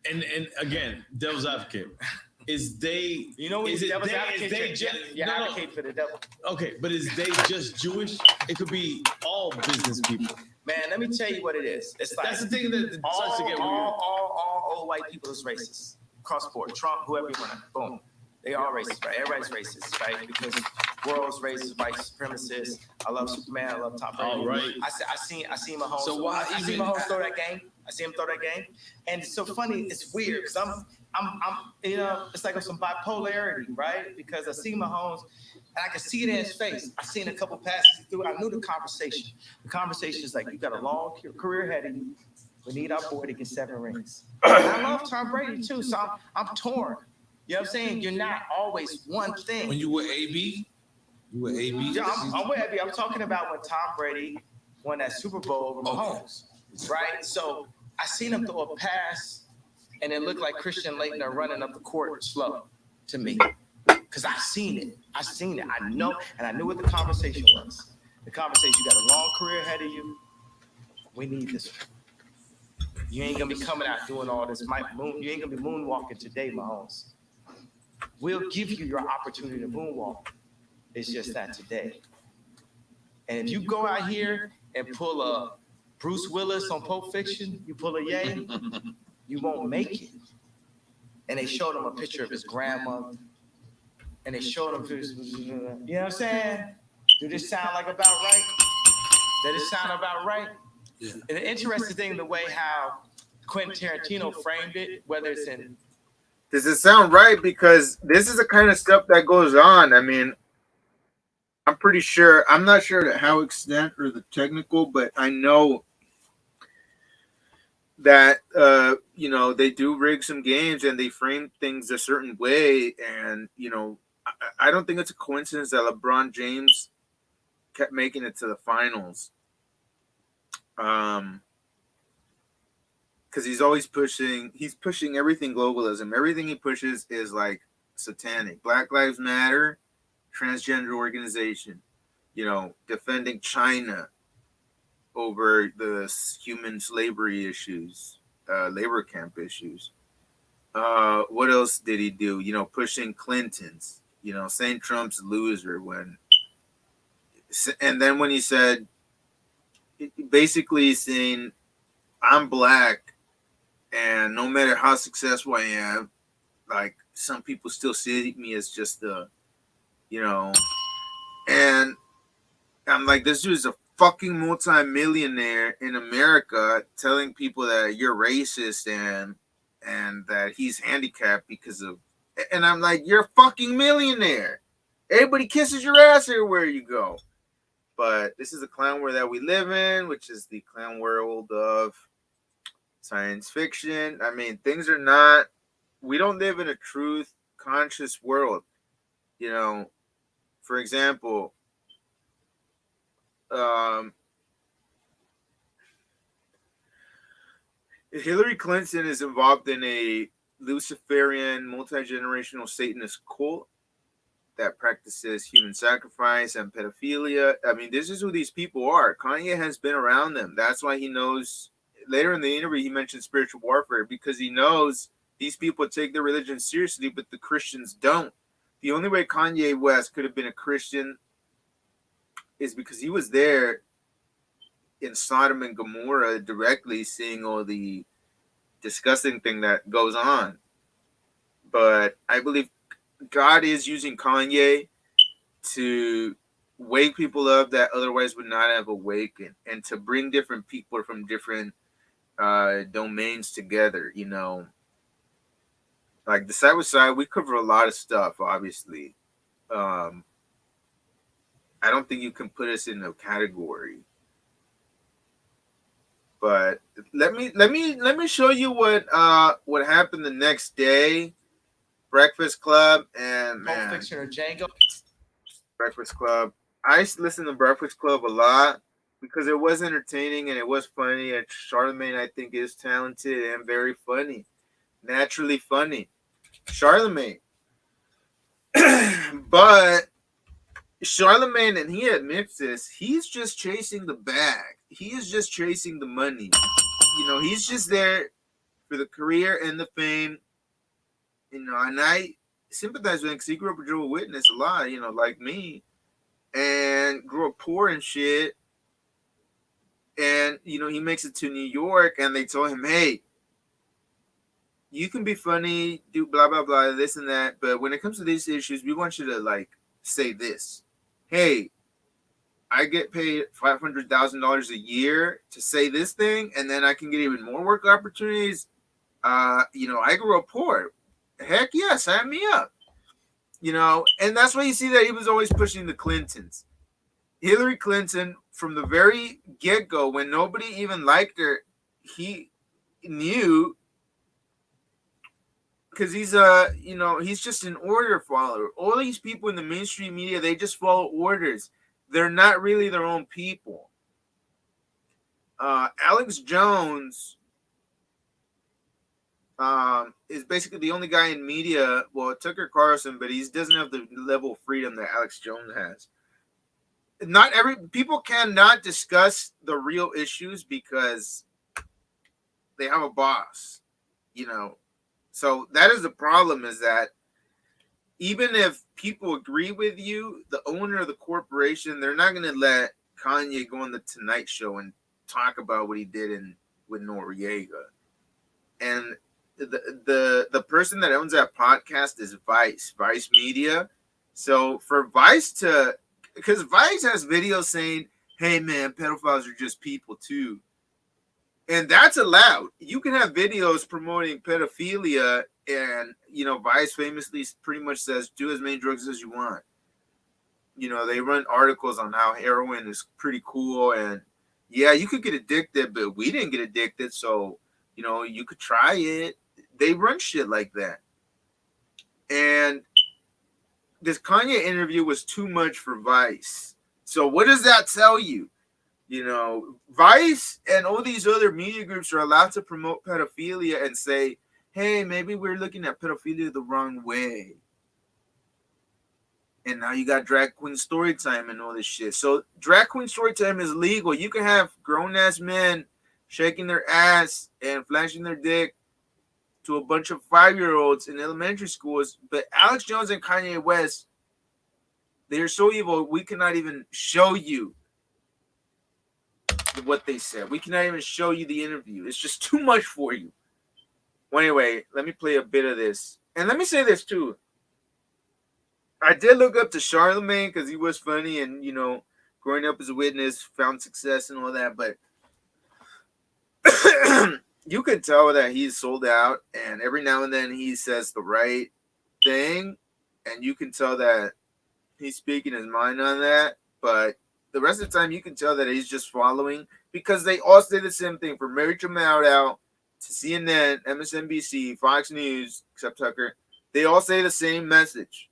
and again, devil's advocate. Is they, advocate for the devil. Okay, but is they just Jewish? It could be all business people. Man, let me tell you what it is. It's like that's the thing that starts to get weird. All old white people is racist. Cross board, Trump, whoever you want to, boom. They all racist, right? Everybody's racist, right? Because world's racist, white supremacists. I love Superman. I love Tom Brady. All right. I seen Mahomes. So why I see Mahomes throw that game. I see him throw that game, and it's so funny. It's weird because I'm it's like some bipolarity, right? Because I see Mahomes, and I can see it in his face. I seen a couple passes through. I knew the conversation. The conversation is like, you got a long career ahead of you. We need our boy to get 7 rings. And I love Tom Brady too, so I'm torn. You know what I'm saying? You're not always one thing. When you were AB, Yeah, I'm with AB. I'm talking about when Tom Brady won that Super Bowl over Mahomes, right? So I seen him throw a pass, and it looked like Christian Laettner running up the court slow to me, because I seen it. I know, and I knew what the conversation was. The conversation: you got a long career ahead of you. We need this. You ain't gonna be coming out doing all this. You ain't gonna be moonwalking today, Mahomes. We'll give you your opportunity to moonwalk. It's just not today. And if you go out here and pull a Bruce Willis on Pulp Fiction, you pull a Ye, you won't make it. And they showed him a picture of his grandmother. And they showed him, you know what I'm saying? Do this sound like about right? Does it sound about right? Yeah. And the interesting thing, the way how Quentin Tarantino framed it, whether it's in... Does it sound right? Because this is the kind of stuff that goes on. I mean, I'm pretty sure. I'm not sure to how extent or the technical, but I know that they do rig some games and they frame things a certain way, and I don't think it's a coincidence that LeBron James kept making it to the finals. Because he's always pushing everything globalism. Everything he pushes is like satanic. Black Lives Matter, transgender organization, defending China over the human slavery issues, labor camp issues. What else did he do? Pushing Clinton's, saying Trump's a loser and then when he said, basically saying, I'm black and no matter how successful I am, like some people still see me as just and I'm like, this dude's a fucking multi-millionaire in America telling people that you're racist and that he's handicapped because of, and I'm like, you're a fucking millionaire. Everybody kisses your ass everywhere you go. But this is the clown world that we live in, which is the clown world of science fiction. I mean, things are not, we don't live in a truth conscious world. For example, Hillary Clinton is involved in a Luciferian multi-generational Satanist cult that practices human sacrifice and pedophilia. I mean, this is who these people are. Kanye has been around them. That's why he knows. Later in the interview, he mentioned spiritual warfare because he knows these people take their religion seriously, but the Christians don't. The only way Kanye West could have been a Christian is because he was there in Sodom and Gomorrah directly seeing all the disgusting thing that goes on. But I believe God is using Kanye to wake people up that otherwise would not have awakened, and to bring different people from different domains together. Like the side by side, we cover a lot of stuff. Obviously, I don't think you can put us in a category. But let me show you what happened the next day. Breakfast Club and man, Fiction or Django. Breakfast Club. I used to listen to Breakfast Club a lot because it was entertaining and it was funny. And Charlemagne, I think, is talented and very funny, naturally funny. Charlemagne, but Charlemagne, and he admits this, he's just chasing the bag. He is just chasing the money. He's just there for the career and the fame. And I sympathize with him because he grew up a Jehovah's Witness a lot, like me, and grew up poor and shit. And, he makes it to New York and they told him, hey, you can be funny, do blah, blah, blah, this and that. But when it comes to these issues, we want you to, say this. Hey, I get paid $500,000 a year to say this thing, and then I can get even more work opportunities. I grew up poor. Heck yeah, sign me up. And that's why you see that he was always pushing the Clintons. Hillary Clinton, from the very get-go, when nobody even liked her, he knew, because he's he's just an order follower. All these people in the mainstream media, they just follow orders. They're not really their own people. Alex Jones is basically the only guy in media. Well, Tucker Carlson, but he doesn't have the level of freedom that Alex Jones has. Not every people cannot discuss the real issues because they have a boss, So that is the problem, is that even if people agree with you, the owner of the corporation, they're not going to let Kanye go on the Tonight Show and talk about what he did with Noriega. And the person that owns that podcast is Vice Media. So for Vice to, because Vice has videos saying, hey man, pedophiles are just people too. And that's allowed. You can have videos promoting pedophilia, and Vice famously pretty much says, do as many drugs as you want. You know, they run articles on how heroin is pretty cool, and yeah, you could get addicted, but we didn't get addicted, so you know, you could try it. They run shit like that. And this Kanye interview was too much for Vice. So what does that tell you? You know, Vice and all these other media groups are allowed to promote pedophilia and say, hey, maybe we're looking at pedophilia the wrong way. And now you got drag queen story time and all this shit. So drag queen story time is legal. You can have grown-ass men shaking their ass and flashing their dick to a bunch of 5-year-olds in elementary schools. But Alex Jones and Kanye West, they are so evil, we cannot even show you what they said. We cannot even show you the interview. It's just too much for you. Well, anyway, let me play a bit of this. And let me say this too. I did look up to Charlemagne because he was funny and, you know, growing up as a witness, found success and all that. But you can tell that he's sold out. And every now and then he says the right thing. And you can tell that he's speaking his mind on that. But the rest of the time, you can tell that he's just following. Because they all say the same thing. From Mary Chamaudo to CNN, MSNBC, Fox News, except Tucker. They all say the same message.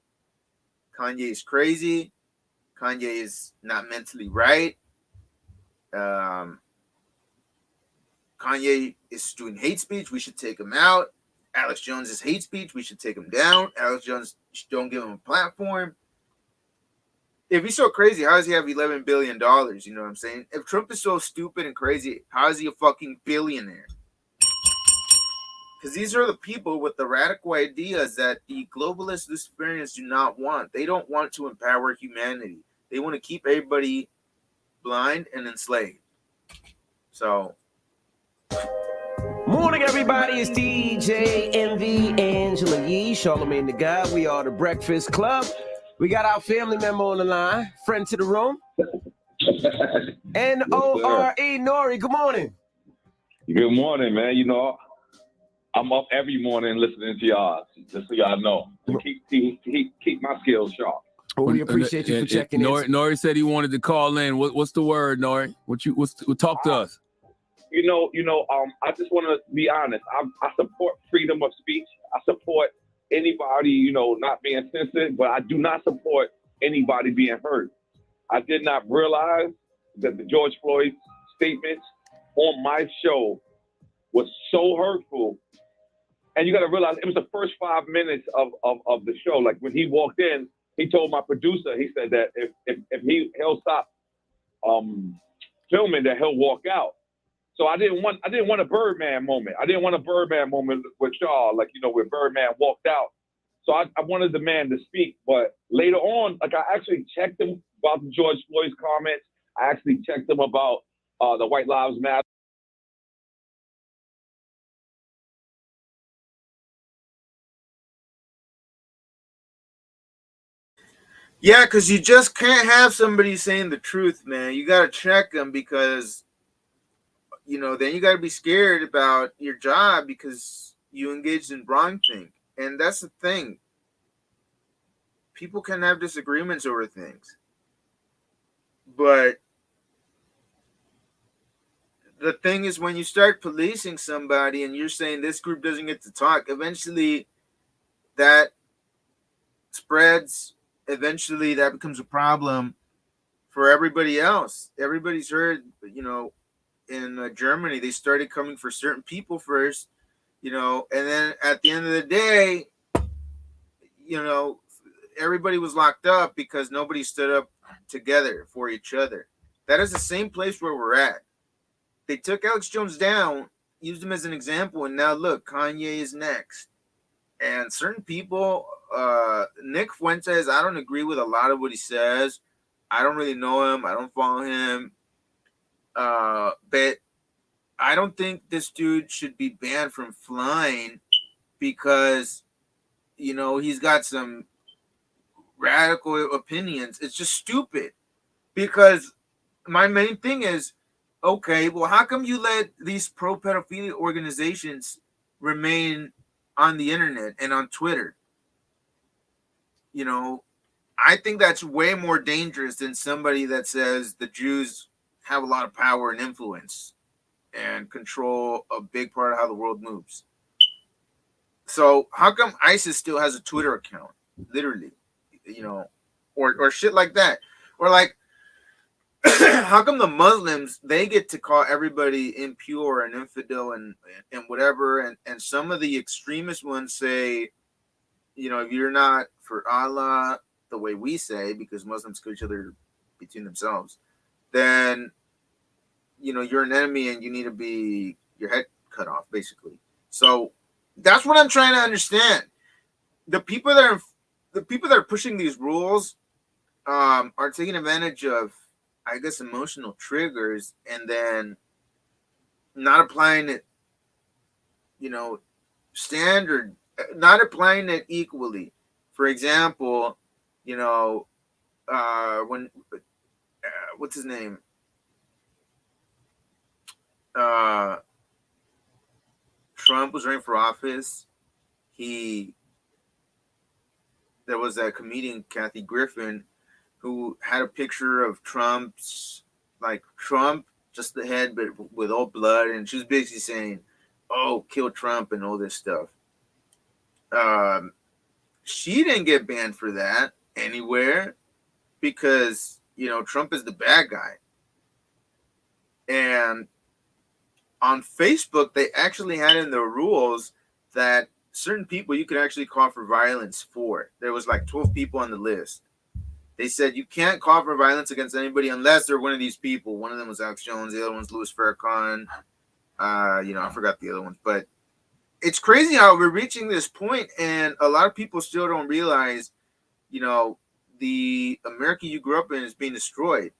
Kanye is crazy. Kanye is not mentally right. Kanye is doing hate speech. We should take him out. Alex Jones is hate speech. We should take him down. Alex Jones, don't give him a platform. If he's so crazy, how does he have $11 billion? You know what I'm saying? If Trump is so stupid and crazy, how is he a fucking billionaire? Because these are the people with the radical ideas that the globalist experience do not want. They don't want to empower humanity. They want to keep everybody blind and enslaved. So. Morning, everybody. It's DJ MV Angela Yee, Charlemagne the God. We are the Breakfast Club. We got our family member on the line, friend to the room. N-O-R-E, Nori. Good morning. Good morning, man. You know, I'm up every morning listening to y'all, just so y'all know. So keep my skills sharp. Well, we appreciate you for checking in. Nori said he wanted to call in. What's the word, Nori? Talk to us. I just want to be honest. I support freedom of speech. I support anybody, not being censored, but I do not support anybody being hurt. I did not realize that the George Floyd statements on my show was so hurtful. And you got to realize it was the first 5 minutes of the show. Like when he walked in, he told my producer, he said that if he'll stop filming, that he'll walk out. So I didn't want a Birdman moment. I didn't want a Birdman moment with y'all, where Birdman walked out. So I wanted the man to speak. But later on, I actually checked him about the George Floyd's comments. I actually checked him about the White Lives Matter. Yeah, because you just can't have somebody saying the truth, man. You got to check them because, then you got to be scared about your job because you engaged in wrong thing. And that's the thing. People can have disagreements over things. But the thing is, when you start policing somebody and you're saying this group doesn't get to talk, eventually that spreads. Eventually that becomes a problem for everybody else. Everybody's heard, in Germany, they started coming for certain people first, and then at the end of the day, everybody was locked up because nobody stood up together for each other. That is the same place where we're at. They took Alex Jones down, used him as an example, and now look, Kanye is next. And certain people, Nick Fuentes, I don't agree with a lot of what he says. I don't really know him. I don't follow him. But I don't think this dude should be banned from flying because, he's got some radical opinions. It's just stupid. Because my main thing is, okay, well, how come you let these pro-pedophilia organizations remain on the internet and on Twitter? I think that's way more dangerous than somebody that says the Jews have a lot of power and influence and control a big part of how the world moves. So how come ISIS still has a Twitter account? Literally, you know, or shit like that. Or like, how come the Muslims, they get to call everybody impure and infidel and whatever, and some of the extremist ones say, you know, if you're not for Allah the way we say, because Muslims kill each other between themselves, then, you know, you're an enemy and you need to be your head cut off, basically. So that's what I'm trying to understand. The people that are pushing these rules are taking advantage of, I guess, emotional triggers, and then not applying it, you know, standard, not applying it equally. For example, you know, when what's his name? Trump was running for office. There was a comedian, Kathy Griffin, who had a picture of Trump's, like Trump, just the head, but with all blood, and she was basically saying, "Oh, kill Trump" and all this stuff. She didn't get banned for that anywhere because, you know, Trump is the bad guy. And on Facebook, they actually had in the rules that certain people you could actually call for violence for. There was like 12 people on the list. They said you can't call for violence against anybody unless they're one of these people. One of them was Alex Jones. The other one's Louis Farrakhan. You know, I forgot the other ones. But it's crazy how we're reaching this point, and a lot of people still don't realize, you know, the America you grew up in is being destroyed.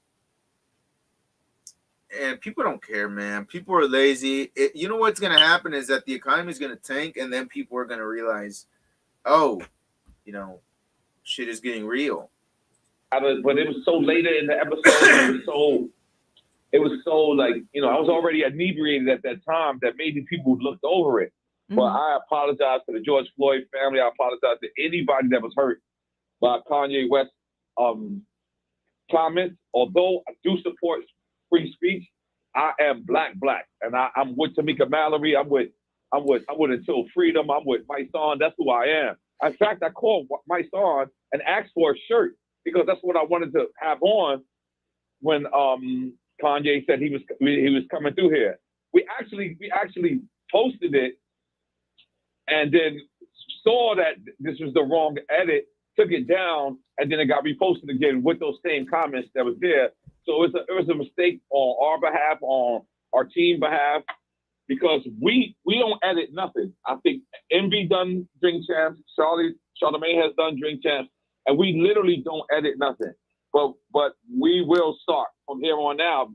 And people don't care, man. People are lazy. You know what's going to happen is that the economy is going to tank, and then people are going to realize, oh, you know, shit is getting real. But it was so later in the episode. It was so like, you know, I was already inebriated at that time that maybe people looked over it. Mm-hmm. But I apologize to the George Floyd family. I apologize to anybody that was hurt by Kanye West's comments. Although I do support free speech, I am black, and I'm with Tamika Mallory. I'm with Until Freedom. I'm with my son. That's who I am. In fact, I called my son and asked for a shirt because that's what I wanted to have on when Kanye said he was coming through here. We actually posted it and then saw that this was the wrong edit, took it down, and then it got reposted again with those same comments that was there. So it was a mistake on our behalf, on our team behalf, because we don't edit nothing. I think MB done Drink Champs, Charlamagne has done Drink Champs, and we literally don't edit nothing. But we will start from here on out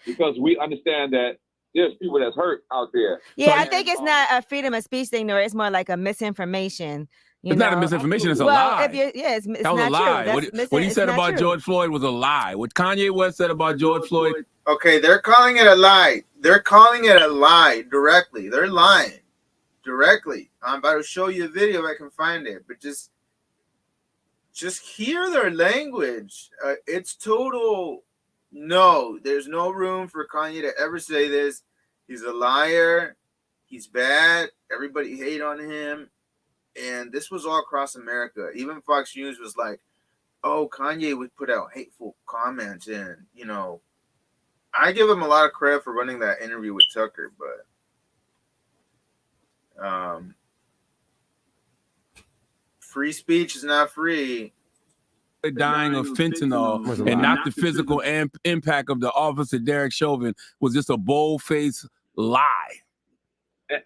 because we understand that there's people that's hurt out there. Yeah, I think it's not a freedom of speech thing, nor it's more like a misinformation. It's not a misinformation, it's a lie. It's that was not a lie. True. What he said about George Floyd was a lie. What Kanye West said about George Floyd. Okay, they're calling it a lie. They're calling it a lie directly. They're lying directly. I'm about to show you a video if I can find it, but just hear their language. It's total. No, there's no room for Kanye to ever say this. He's a liar. He's bad. Everybody hate on him. And this was all across America. Even Fox News was like, oh, Kanye would put out hateful comments. And, you know, I give him a lot of credit for running that interview with Tucker, but free speech is not free. Dying of fentanyl and not the physical impact of the officer Derek Chauvin was just a bold-faced lie.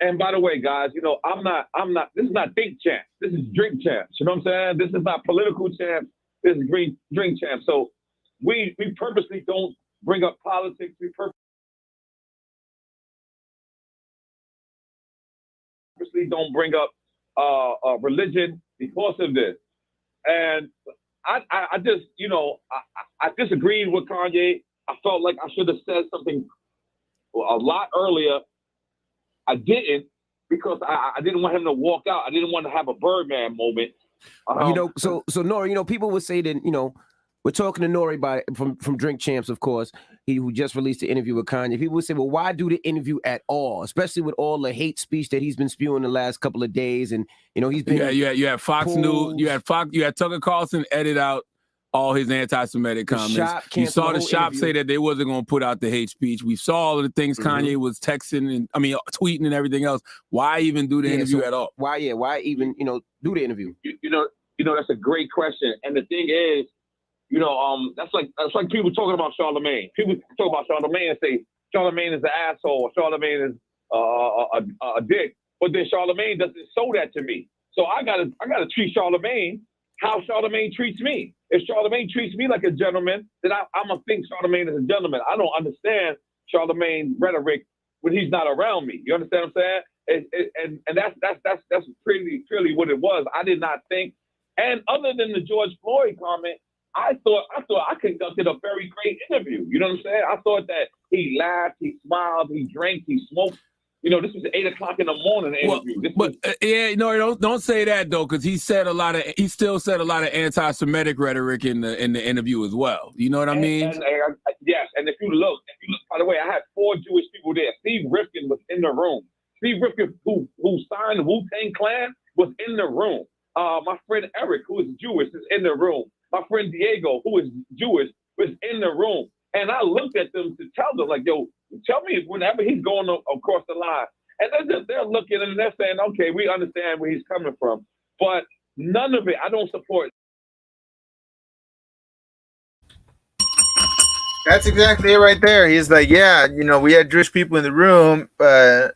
And by the way, guys, you know, I'm not, this is not Think Champs. This is Drink Champs. You know what I'm saying? This is not Political Champs. This is Drink Champs. So we purposely don't bring up politics. We purposely don't bring up religion because of this. And I just, you know, I disagreed with Kanye. I felt like I should have said something a lot earlier. I didn't because I didn't want him to walk out. I didn't want to have a Birdman moment So Nori, people would say that, we're talking to Nori from Drink Champs, of course, who just released the interview with Kanye. People would say, well, why do the interview at all, especially with all the hate speech that he's been spewing the last couple of days, and he's been you had Fox News, you had Tucker Carlson edit out all his anti-Semitic comments. You saw the shop say that they wasn't going to put out the hate speech. We saw all of the things Kanye was texting and tweeting and everything else. Why even do the interview at all? Why even do the interview? That's a great question. And the thing is, that's like people talking about Charlemagne. People talk about Charlemagne and say Charlemagne is an asshole, or Charlemagne is a dick. But then Charlemagne doesn't show that to me. So I gotta treat Charlemagne how Charlemagne treats me. If Charlemagne treats me like a gentleman, then I'm gonna think Charlemagne is a gentleman. I don't understand Charlemagne's rhetoric when he's not around me. You understand what I'm saying? And that's pretty clearly what it was. I did not think. And other than the George Floyd comment, I thought I conducted a very great interview. You know what I'm saying? I thought that he laughed, he smiled, he drank, he smoked. This was 8 o'clock in the morning interview. Don't say that though, because he still said a lot of anti-Semitic rhetoric in the interview as well. You know what I mean? Yes, and if you look, by the way, I had 4 Jewish people there. Steve Rifkin was in the room. Steve Rifkin, who signed the Wu-Tang Clan, was in the room. My friend Eric, who is Jewish, is in the room. My friend Diego, who is Jewish, was in the room. And I looked at them to tell them, like, yo, tell me whenever he's going across the line. And they're looking and they're saying, okay, we understand where he's coming from. But none of it, I don't support. That's exactly it right there. He's like, yeah, we had Jewish people in the room, but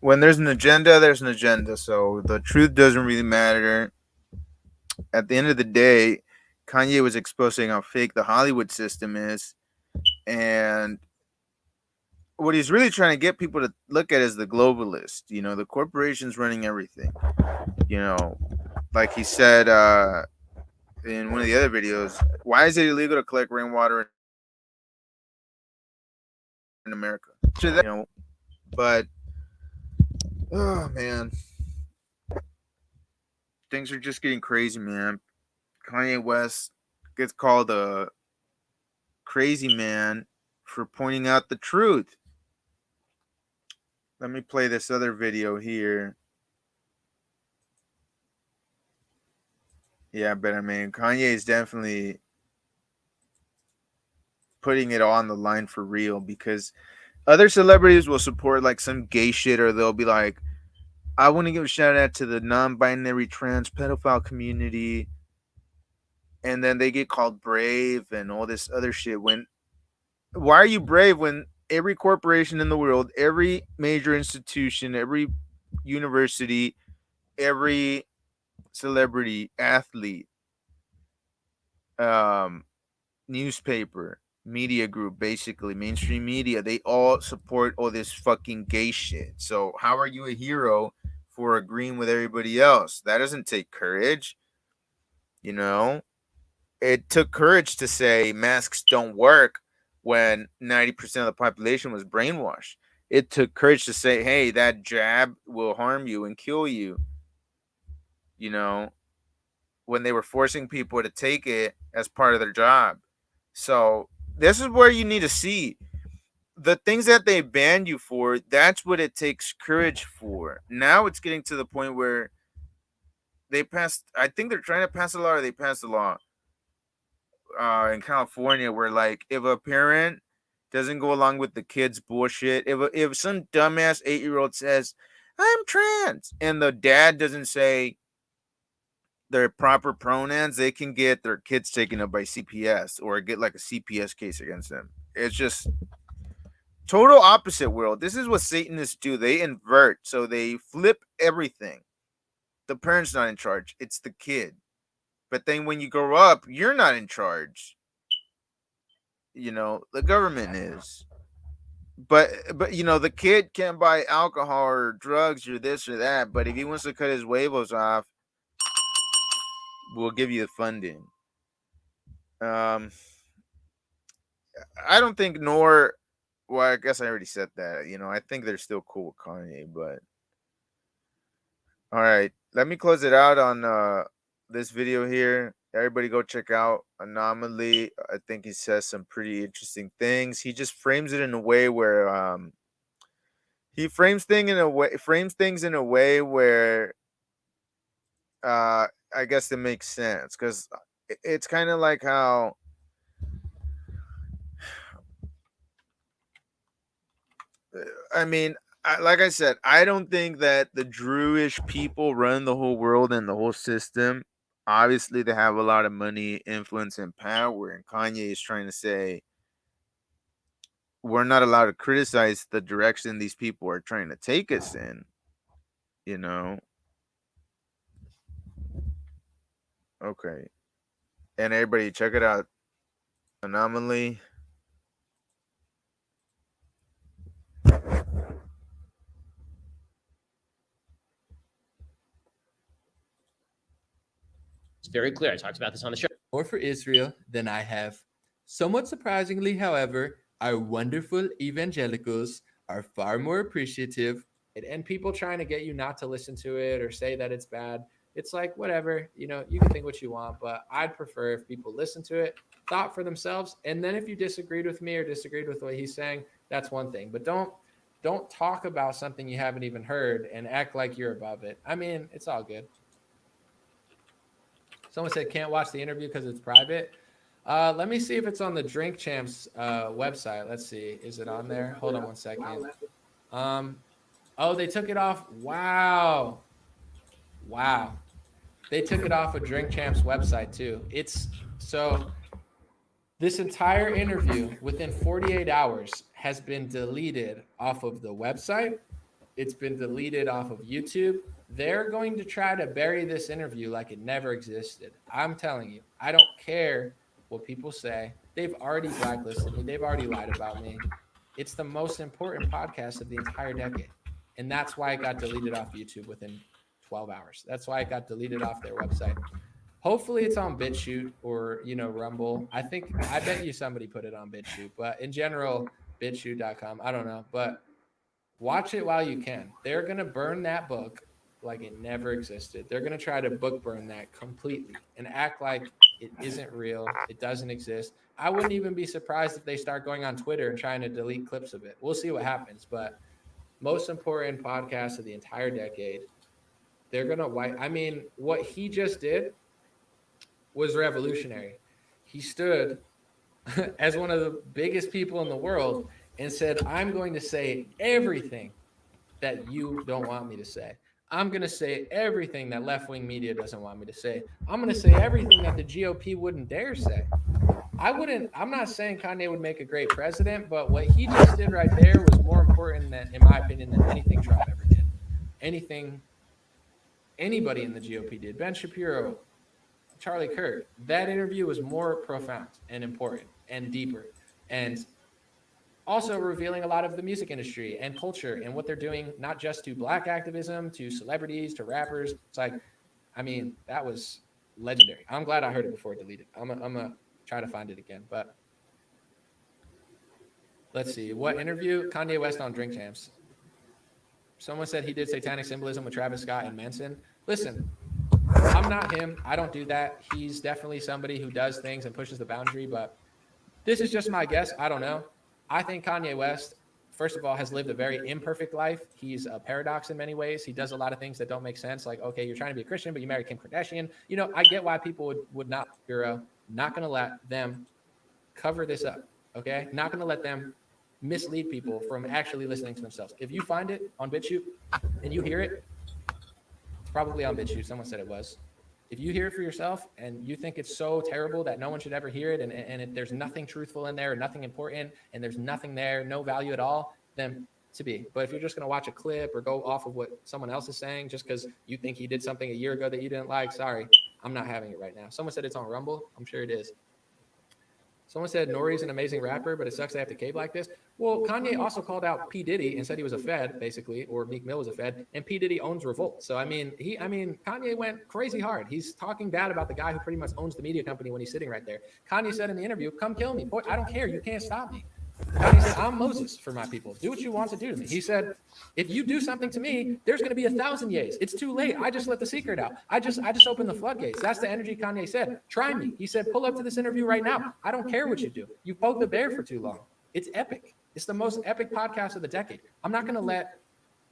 when there's an agenda, there's an agenda. So the truth doesn't really matter. At the end of the day, Kanye was exposing how fake the Hollywood system is. And what he's really trying to get people to look at is the globalist. The corporations running everything. Like he said in one of the other videos, why is it illegal to collect rainwater in America? But oh man, things are just getting crazy, man. Kanye West gets called a crazy man for pointing out the truth. Let me play this other video here. Yeah, but Kanye is definitely putting it on the line for real, because other celebrities will support like some gay shit, or they'll be like, I want to give a shout out to the non-binary trans pedophile community. And then they get called brave and all this other shit. Why are you brave when every corporation in the world, every major institution, every university, every celebrity, athlete, newspaper, media group, basically mainstream media, they all support all this fucking gay shit? So how are you a hero for agreeing with everybody else? That doesn't take courage. It took courage to say masks don't work when 90% of the population was brainwashed. It took courage to say, hey, that jab will harm you and kill you. When they were forcing people to take it as part of their job. So this is where you need to see the things that they banned you for. That's what it takes courage for. Now it's getting to the point where they passed, I think they're trying to pass a law, or they passed a law in California where, like, if a parent doesn't go along with the kid's bullshit, if some dumbass 8-year-old says, I'm trans, and the dad doesn't say their proper pronouns, they can get their kids taken up by CPS or get like a CPS case against them. It's just total opposite world. This is what Satanists do. They invert. So they flip everything. The parent's not in charge. It's the kid. But then when you grow up, you're not in charge. The government is. But the kid can't buy alcohol or drugs or this or that. But if he wants to cut his huevos off, we'll give you the funding. I don't think well, I guess I already said that. I think they're still cool with Kanye, but all right. let me close it out on this video here. Everybody go check out Anomaly. I think he says some pretty interesting things. He just frames it in a way where he frames things in a way where I guess it makes sense, because it's kind of like how I mean, like I said, I don't think that the Druish people run the whole world and the whole system. Obviously, they have a lot of money, influence, and power. And Kanye is trying to say we're not allowed to criticize the direction these people are trying to take us in. You know? Okay. And everybody, check it out. Anomaly. It's very clear. I talked about this on the show. More for Israel than I have. Somewhat surprisingly, however, our wonderful evangelicals are far more appreciative. And people trying to get you not to listen to it or say that it's bad. It's like, whatever, you know, you can think what you want, but I'd prefer if people listen to it, thought for themselves. And then if you disagreed with me or disagreed with what he's saying, that's one thing. But don't talk about something you haven't even heard and act like you're above it. I mean, it's all good. Someone said can't watch the interview because it's private. Let me see if it's on the Drink Champs website. Let's see. Is it on there? Hold on one second. Oh, they took it off. Wow. They took it off of Drink Champs website too. So this entire interview within 48 hours has been deleted off of the website. It's been deleted off of YouTube. They're going to try to bury this interview like it never existed. I'm telling you, I don't care what people say. They've already blacklisted me. They've already lied about me. It's the most important podcast of the entire decade. And that's why it got deleted off YouTube within 12 hours. That's why it got deleted off their website. Hopefully it's on BitChute or, Rumble. I bet you somebody put it on BitChute, but in general, BitChute.com. I don't know, but watch it while you can. They're going to burn that book like it never existed. They're going to try to book burn that completely and act like it isn't real. It doesn't exist. I wouldn't even be surprised if they start going on Twitter and trying to delete clips of it. We'll see what happens, but most important podcast of the entire decade. They're going to wipe. I mean, what he just did was revolutionary. He stood as one of the biggest people in the world and said, I'm going to say everything that you don't want me to say. I'm going to say everything that left-wing media doesn't want me to say. I'm going to say everything that the GOP wouldn't dare say. I'm not saying Kanye would make a great president, but what he just did right there was more important than, in my opinion, than anything Trump ever did. Anything anybody in the GOP did. Ben Shapiro, Charlie Kirk, that interview was more profound and important and deeper. And also revealing a lot of the music industry and culture and what they're doing, not just to Black activism, to celebrities, to rappers. It's like, I mean, that was legendary. I'm glad I heard it before it deleted. I'm gonna try to find it again. But let's see. What interview? Kanye West on Drink Champs. Someone said he did satanic symbolism with Travis Scott and Manson. Listen, I'm not him. I don't do that. He's definitely somebody who does things and pushes the boundary, but this is just my guess. I don't know. I think Kanye West, first of all, has lived a very imperfect life. He's a paradox in many ways. He does a lot of things that don't make sense. Like, okay, you're trying to be a Christian, but you married Kim Kardashian. I get why people would not, not going to let them cover this up, okay? Not going to let them mislead people from actually listening to themselves. If you find it on BitChute and you hear it, it's probably on BitChute. Someone said it was. If you hear it for yourself and you think it's so terrible that no one should ever hear it and there's nothing truthful in there, nothing important, and there's nothing there, no value at all, then to be. But if you're just going to watch a clip or go off of what someone else is saying just because you think he did something a year ago that you didn't like, sorry, I'm not having it right now. Someone said it's on Rumble. I'm sure it is. Someone said Nori's an amazing rapper, but it sucks they have to cave like this. Well, Kanye also called out P. Diddy and said he was a Fed, basically, or Meek Mill was a Fed, and P. Diddy owns Revolt. So, Kanye went crazy hard. He's talking bad about the guy who pretty much owns the media company when he's sitting right there. Kanye said in the interview, come kill me. Boy, I don't care. You can't stop me. Kanye said, I'm Moses for my people. Do what you want to do to me. He said, if you do something to me, there's going to be 1,000 yays. It's too late. I just let the secret out. I just opened the floodgates. That's the energy Kanye said. Try me. He said, pull up to this interview right now. I don't care what you do. You poked the bear for too long. It's epic. It's the most epic podcast of the decade. I'm not going to let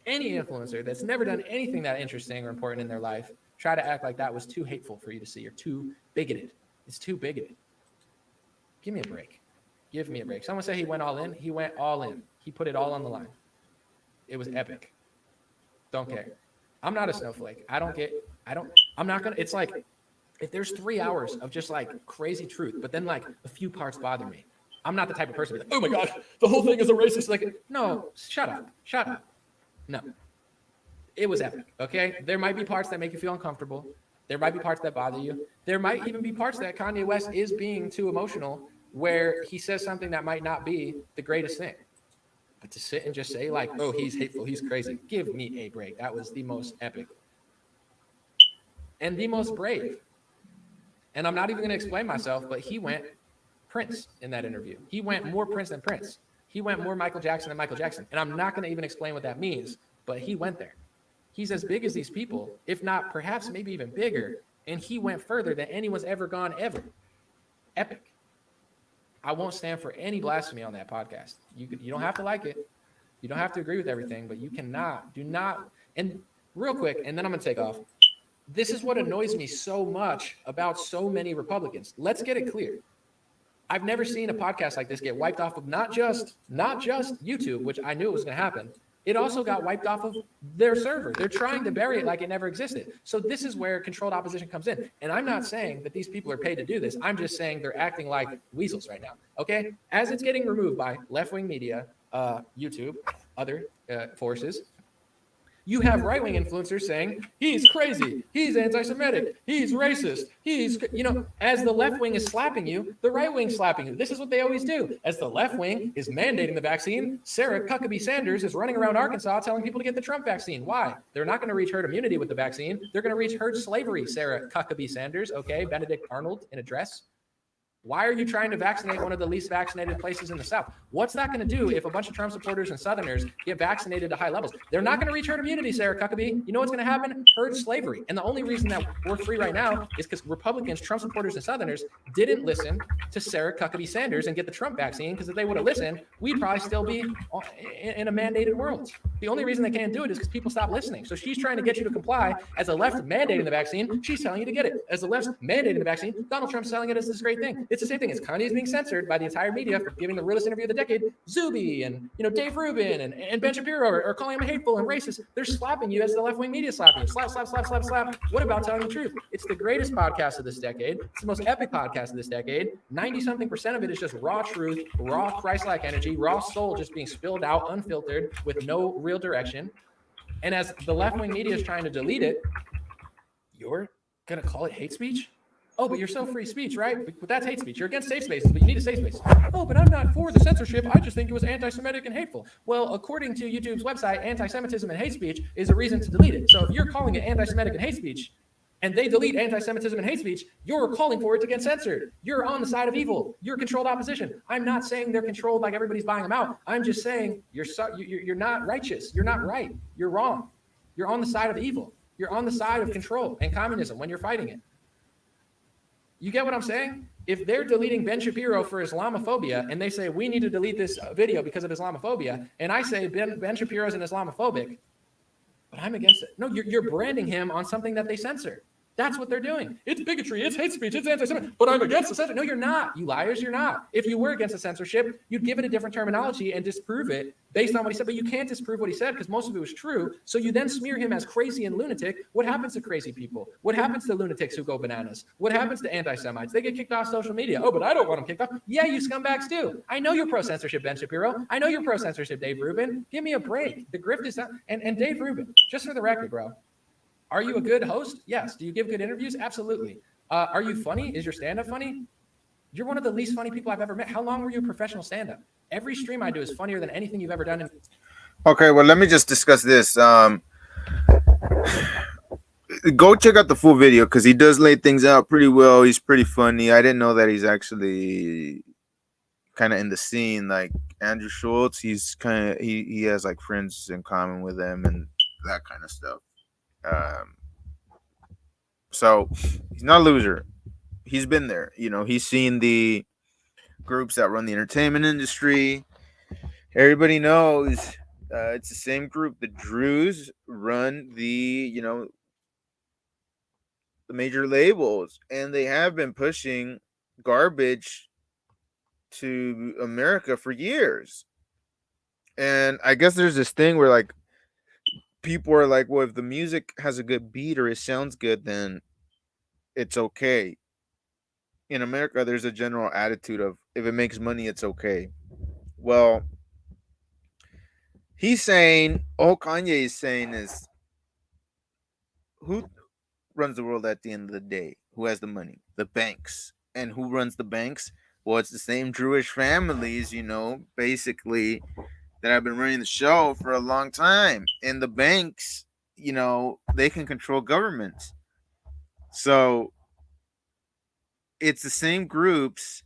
any influencer that's never done anything that interesting or important in their life try to act like that was too hateful for you to see or too bigoted. It's too bigoted. Give me a break. Give me a break. Someone said he went all in. He went all in. He put it all on the line. It was epic. Don't care. I'm not a snowflake. I'm not going to, it's like, if there's 3 hours of just like crazy truth, but then like a few parts bother me, I'm not the type of person to be like, oh my gosh, the whole thing is a racist. Like, no, shut up. No. It was epic, okay? There might be parts that make you feel uncomfortable. There might be parts that bother you. There might even be parts that Kanye West is being too emotional where he says something that might not be the greatest thing. But to sit and just say like, oh, he's hateful, he's crazy. Give me a break. That was the most epic. And the most brave. And I'm not even going to explain myself, but he went Prince in that interview. He went more Prince than Prince. He went more Michael Jackson than Michael Jackson. And I'm not going to even explain what that means, but he went there. He's as big as these people, if not perhaps maybe even bigger. And he went further than anyone's ever gone ever. Epic. I won't stand for any blasphemy on that podcast. You don't have to like it. You don't have to agree with everything, but you do not. And real quick, and then I'm going to take off. This is what annoys me so much about so many Republicans. Let's get it clear. I've never seen a podcast like this get wiped off of not just YouTube, which I knew it was going to happen. It also got wiped off of their server. They're trying to bury it like it never existed. So this is where controlled opposition comes in. And I'm not saying that these people are paid to do this. I'm just saying they're acting like weasels right now. Okay? As it's getting removed by left-wing media, YouTube, other forces, you have right-wing influencers saying, he's crazy, he's anti-Semitic, he's racist, as the left wing is slapping you, the right wing is slapping you. This is what they always do. As the left wing is mandating the vaccine, Sarah Huckabee Sanders is running around Arkansas telling people to get the Trump vaccine. Why? They're not going to reach herd immunity with the vaccine. They're going to reach herd slavery, Sarah Huckabee Sanders, okay? Benedict Arnold in a dress. Why are you trying to vaccinate one of the least vaccinated places in the South? What's that going to do if a bunch of Trump supporters and Southerners get vaccinated to high levels? They're not going to reach herd immunity, Sarah Huckabee. You know what's going to happen? Herd slavery. And the only reason that we're free right now is because Republicans, Trump supporters, and Southerners didn't listen to Sarah Huckabee Sanders and get the Trump vaccine, because if they would have listened, we'd probably still be in a mandated world. The only reason they can't do it is because people stop listening. So she's trying to get you to comply. As the left mandating the vaccine, she's telling you to get it. As the left's mandating the vaccine, Donald Trump's selling it as this great thing. It's the same thing as Kanye's being censored by the entire media for giving the realest interview of the decade. Zuby and Dave Rubin and Ben Shapiro are calling him hateful and racist. They're slapping you as the left-wing media slapping you. Slap, slap, slap, slap, slap. What about telling the truth? It's the greatest podcast of this decade. It's the most epic podcast of this decade. 90-something% of it is just raw truth, raw Christ-like energy, raw soul just being spilled out, unfiltered, with no real direction. And as the left-wing media is trying to delete it, you're going to call it hate speech? Oh, but you're so free speech, right? But that's hate speech. You're against safe spaces, but you need a safe space. Oh, but I'm not for the censorship. I just think it was anti-Semitic and hateful. Well, according to YouTube's website, anti-Semitism and hate speech is a reason to delete it. So if you're calling it anti-Semitic and hate speech, and they delete anti-Semitism and hate speech, you're calling for it to get censored. You're on the side of evil. You're controlled opposition. I'm not saying they're controlled like everybody's buying them out. I'm just saying you're not righteous. You're not right. You're wrong. You're on the side of evil. You're on the side of control and communism when you're fighting it. You get what I'm saying? If they're deleting Ben Shapiro for Islamophobia and they say, we need to delete this video because of Islamophobia, and I say Ben Shapiro's an Islamophobic, but I'm against it. No, you're branding him on something that they censor. That's what they're doing. It's bigotry, it's hate speech, it's anti-Semitic, but I'm against the censorship. No, you're not. You liars, you're not. If you were against the censorship, you'd give it a different terminology and disprove it based on what he said, but you can't disprove what he said because most of it was true. So you then smear him as crazy and lunatic. What happens to crazy people? What happens to lunatics who go bananas? What happens to anti-Semites? They get kicked off social media. Oh, but I don't want them kicked off. Yeah, you scumbags do. I know you're pro-censorship, Ben Shapiro. I know you're pro-censorship, Dave Rubin. Give me a break. The grift is not. And Dave Rubin, just for the record, bro, are you a good host? Yes. Do you give good interviews? Absolutely. Are you funny? Is your stand-up funny? You're one of the least funny people I've ever met. How long were you a professional stand-up? Every stream I do is funnier than anything you've ever done. Okay, well, let me just discuss this. Go check out the full video because he does lay things out pretty well. He's pretty funny. I didn't know that he's actually kind of in the scene. Like Andrew Schultz, he's kind of he has like friends in common with them and that kind of stuff. So he's not a loser. He's been there. He's seen the groups that run the entertainment industry. Everybody knows it's the same group. The Drews run the major labels, and they have been pushing garbage to America for years. And I guess there's this thing where like people are like, well, if the music has a good beat or it sounds good, then it's okay. In America, there's a general attitude of if it makes money, it's okay. Well, all Kanye is saying is, who runs the world at the end of the day? Who has the money? The banks. And who runs the banks? Well, it's the same Jewish families, basically, that have been running the show for a long time. And the banks, they can control governments. So it's the same groups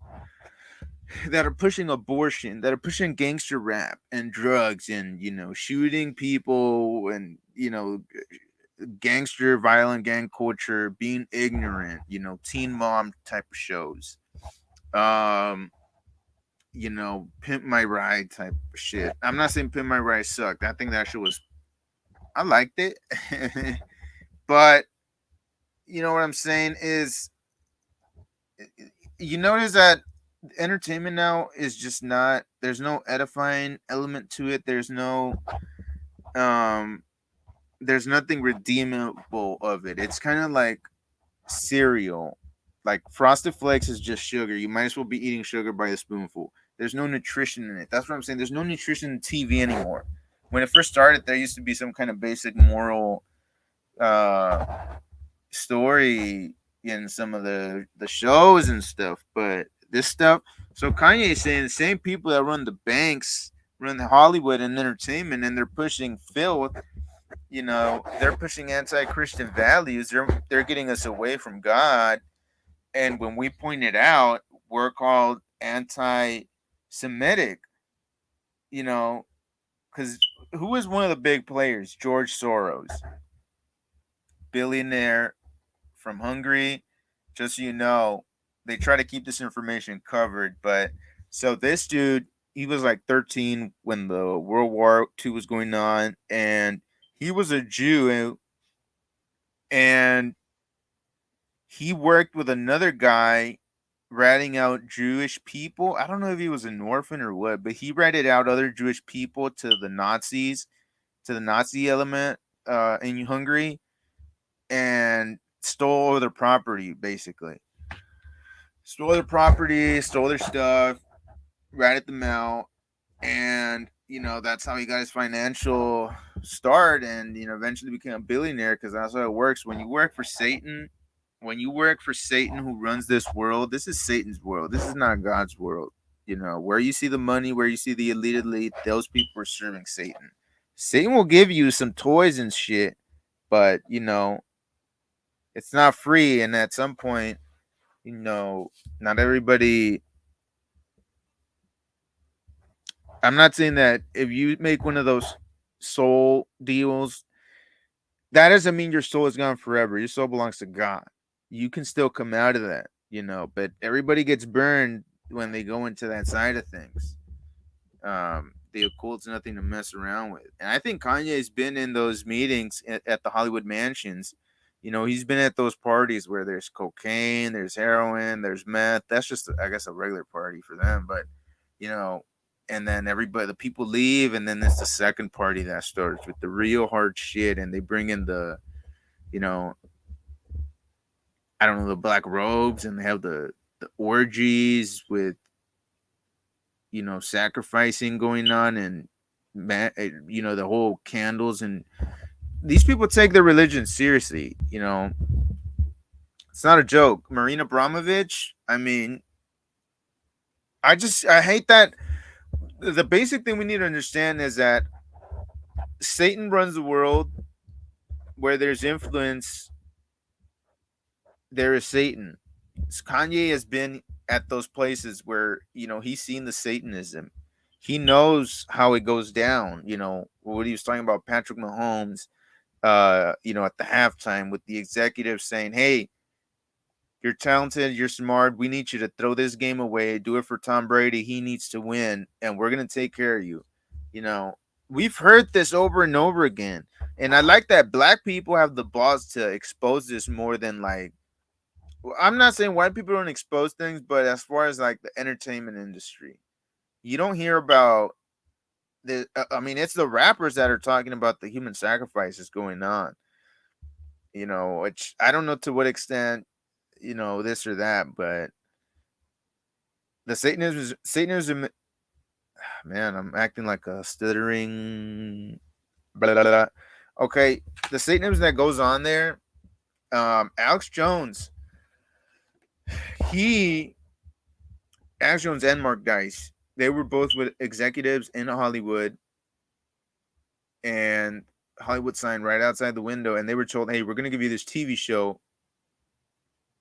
that are pushing abortion, that are pushing gangster rap and drugs and, shooting people and, gangster violent gang culture, being ignorant, teen mom type of shows. Pimp My Ride type of shit. I'm not saying Pimp My Ride sucked. I think that shit I liked it. But what I'm saying is, you notice that entertainment now is just not, there's no edifying element to it. There's nothing redeemable of it. It's kind of like cereal. Like Frosted Flakes is just sugar. You might as well be eating sugar by the spoonful. There's no nutrition in it. That's what I'm saying. There's no nutrition in TV anymore. When it first started, there used to be some kind of basic moral story in some of the shows and stuff. But this stuff, so Kanye is saying the same people that run the banks run the Hollywood and entertainment, and they're pushing filth. They're pushing anti-Christian values. They're getting us away from God. And when we point it out, we're called anti-Semitic. Because who was one of the big players? George Soros, billionaire from Hungary. Just so you know, they try to keep this information covered. But so this dude, he was like 13 when the World War II was going on, and he was a Jew, and he worked with another guy ratting out Jewish people. I don't know if he was an orphan or what, but he ratted out other Jewish people to the Nazis, to the Nazi element in Hungary, and stole all their property, basically. Stole their property, stole their stuff, ratted them out, and that's how he got his financial start, and eventually became a billionaire, because that's how it works. When you work for Satan, who runs this world, this is Satan's world. This is not God's world. Where you see the money, where you see the elite, those people are serving Satan. Satan will give you some toys and shit, but it's not free. And at some point, not everybody. I'm not saying that if you make one of those soul deals, that doesn't mean your soul is gone forever. Your soul belongs to God. You can still come out of that, but everybody gets burned when they go into that side of things. The occult's nothing to mess around with. And I think Kanye's been in those meetings at the Hollywood mansions. He's been at those parties where there's cocaine, there's heroin, there's meth. That's just, I guess, a regular party for them. But, and then the people leave, and then there's the second party that starts with the real hard shit, and they bring in the, I don't know, the black robes, and they have the orgies with, sacrificing going on, and the whole candles, and these people take their religion seriously. It's not a joke. Marina Abramovich, I mean, I hate that. The basic thing we need to understand is that Satan runs the world. Where there's influence, there is Satan. Kanye has been at those places where, he's seen the Satanism. He knows how it goes down. What he was talking about, Patrick Mahomes, at the halftime with the executives saying, "Hey, you're talented, you're smart. We need you to throw this game away. Do it for Tom Brady. He needs to win, and we're gonna take care of you." We've heard this over and over again, and I like that black people have the balls to expose this more than I'm not saying white people don't expose things, but as far as like the entertainment industry, you don't hear about the. I mean, it's the rappers that are talking about the human sacrifices going on. Which I don't know to what extent, this or that, but the Satanism. Man, I'm acting like a stuttering. Blah, blah, blah. Okay, the Satanism that goes on there. Alex Jones. Alex Jones and Mark Dice. They were both with executives in Hollywood, and Hollywood signed right outside the window, and they were told, "Hey, we're gonna give you this TV show.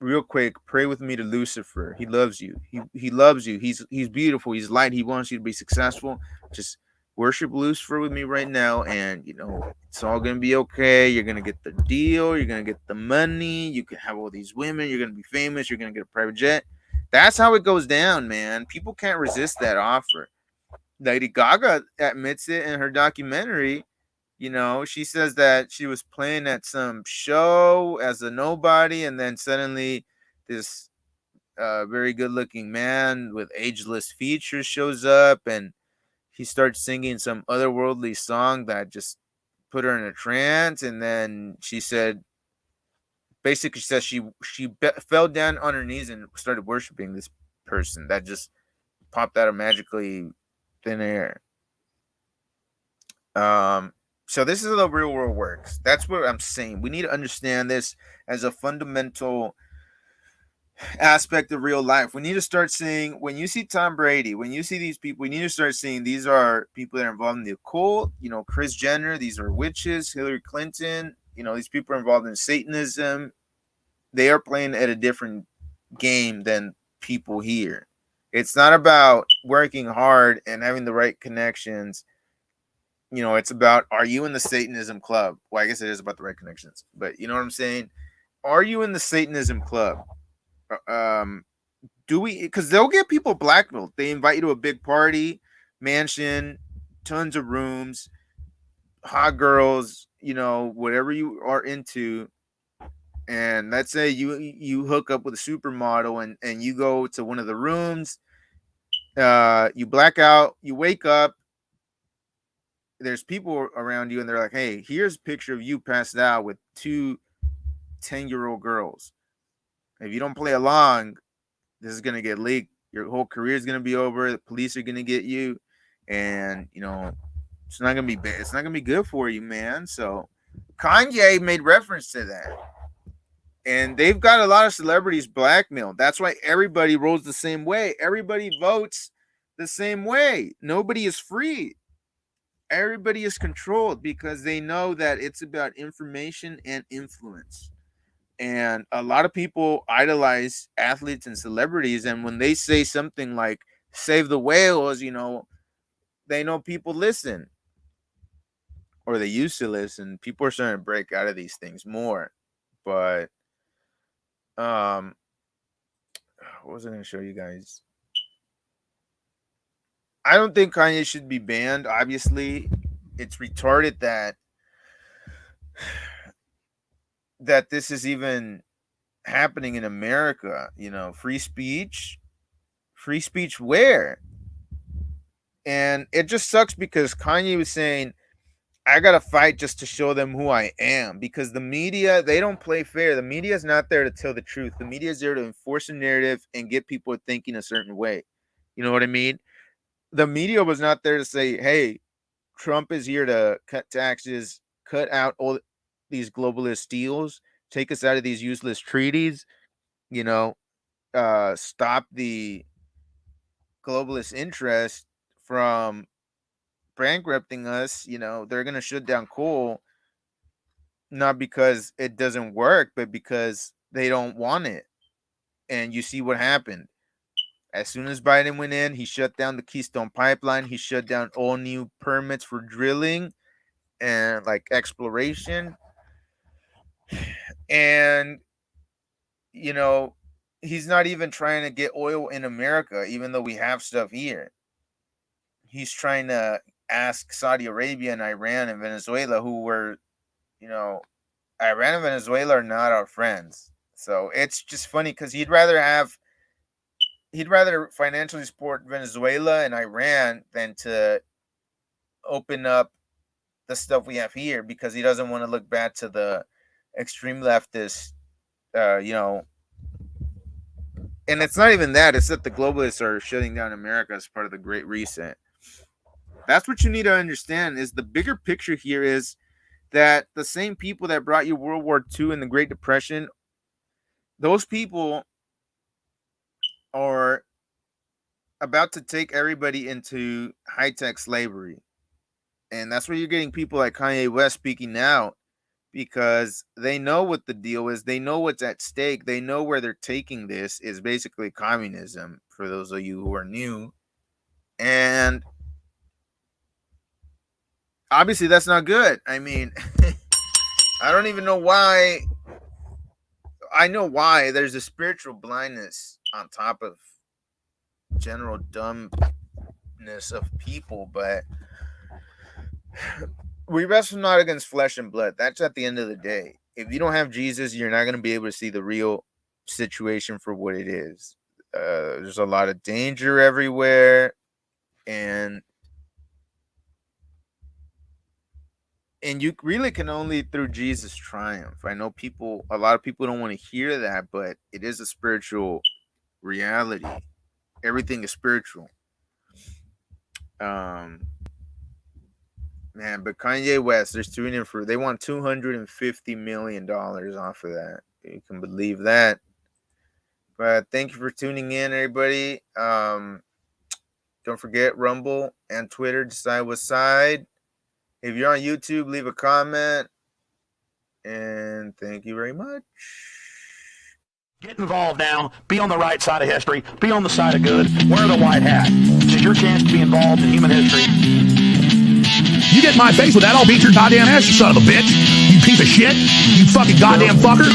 Real quick, pray with me to Lucifer. He loves you. He loves you. He's beautiful. He's light. He wants you to be successful. Just worship Lucifer with me right now, and it's all gonna be okay. You're gonna get the deal. You're gonna get the money. You can have all these women. You're gonna be famous. You're gonna get a private jet." That's how it goes down, man. People can't resist that offer. Lady Gaga admits it in her documentary. She says that she was playing at some show as a nobody, and then suddenly this very good-looking man with ageless features shows up, and he starts singing some otherworldly song that just put her in a trance. And then she said, basically, she says she fell down on her knees and started worshiping this person that just popped out of magically thin air. So this is how the real world works. That's what I'm saying. We need to understand this as a fundamental aspect of real life. We need to start seeing, when you see Tom Brady, when you see these people, we need to start seeing these are people that are involved in the occult. Kris Jenner, these are witches. Hillary Clinton, these people are involved in Satanism. They are playing at a different game than people here. It's not about working hard and having the right connections. It's about, are you in the Satanism club? Well, I guess it is about the right connections, but you know what I'm saying? Are you in the Satanism club? Because they'll get people blackmailed. They invite you to a big party, mansion, tons of rooms, hot girls, whatever you are into. And let's say you hook up with a supermodel, and you go to one of the rooms, you black out, you wake up, there's people around you, and they're like, "Hey, here's a picture of you passed out with two 10-year-old girls. If you don't play along, this is going to get leaked. Your whole career is going to be over. The police are going to get you. And, it's not going to be bad. It's not going to be good for you, man." So Kanye made reference to that. And they've got a lot of celebrities blackmailed. That's why everybody rolls the same way. Everybody votes the same way. Nobody is free. Everybody is controlled because they know that it's about information and influence. And a lot of people idolize athletes and celebrities. And when they say something like save the whales, they know people listen, or they used to listen. People are starting to break out of these things more. But what was I going to show you guys? I don't think Kanye should be banned. Obviously, it's retarded that this is even happening in America. Free speech where? And it just sucks because Kanye was saying, I gotta fight just to show them who I am, because the media, they don't play fair. The media is not there to tell the truth. The media is there to enforce a narrative and get people thinking a certain way. You know what I mean? The media was not there to say, hey, Trump is here to cut taxes, cut out all these globalist deals, take us out of these useless treaties, stop the globalist interest from bankrupting us. They're going to shut down coal, not because it doesn't work, but because they don't want it. And you see what happened. As soon as Biden went in, he shut down the Keystone Pipeline. He shut down all new permits for drilling and like exploration. And, you know, he's not even trying to get oil in America, even though we have stuff here. He's trying to ask Saudi Arabia and Iran and Venezuela, who were, you know, Iran and Venezuela are not our friends. So it's just funny because he'd rather financially support Venezuela and Iran than to open up the stuff we have here, because he doesn't want to look bad to the extreme leftists, you know. And it's not even that, it's that the globalists are shutting down America as part of the Great Reset. That's what you need to understand, is the bigger picture here is that the same people that brought you World War II and the Great Depression, those people are about to take everybody into high-tech slavery. And that's where you're getting people like Kanye West speaking out, because they know what the deal is. They know what's at stake. They know where they're taking this is basically communism, for those of you who are new. And obviously that's not good. I mean, I don't even know why. I know why. There's a spiritual blindness on top of general dumbness of people, but we wrestle not against flesh and blood. That's at the end of the day. If you don't have Jesus, you're not going to be able to see the real situation for what it is. There's a lot of danger everywhere, and you really can only through Jesus triumph. I know a lot of people don't want to hear that, but it is a spiritual reality. Everything is spiritual. Man, but Kanye West, they're suing him they want $250 million off of that. You can believe that. But thank you for tuning in, everybody. Don't forget Rumble and Twitter, Decide What Side. If you're on YouTube, leave a comment. And thank you very much. Get involved now. Be on the right side of history. Be on the side of good. Wear the white hat. This is your chance to be involved in human history. You get in my face with that, I'll beat your goddamn ass, you son of a bitch. You piece of shit. You fucking goddamn fucker.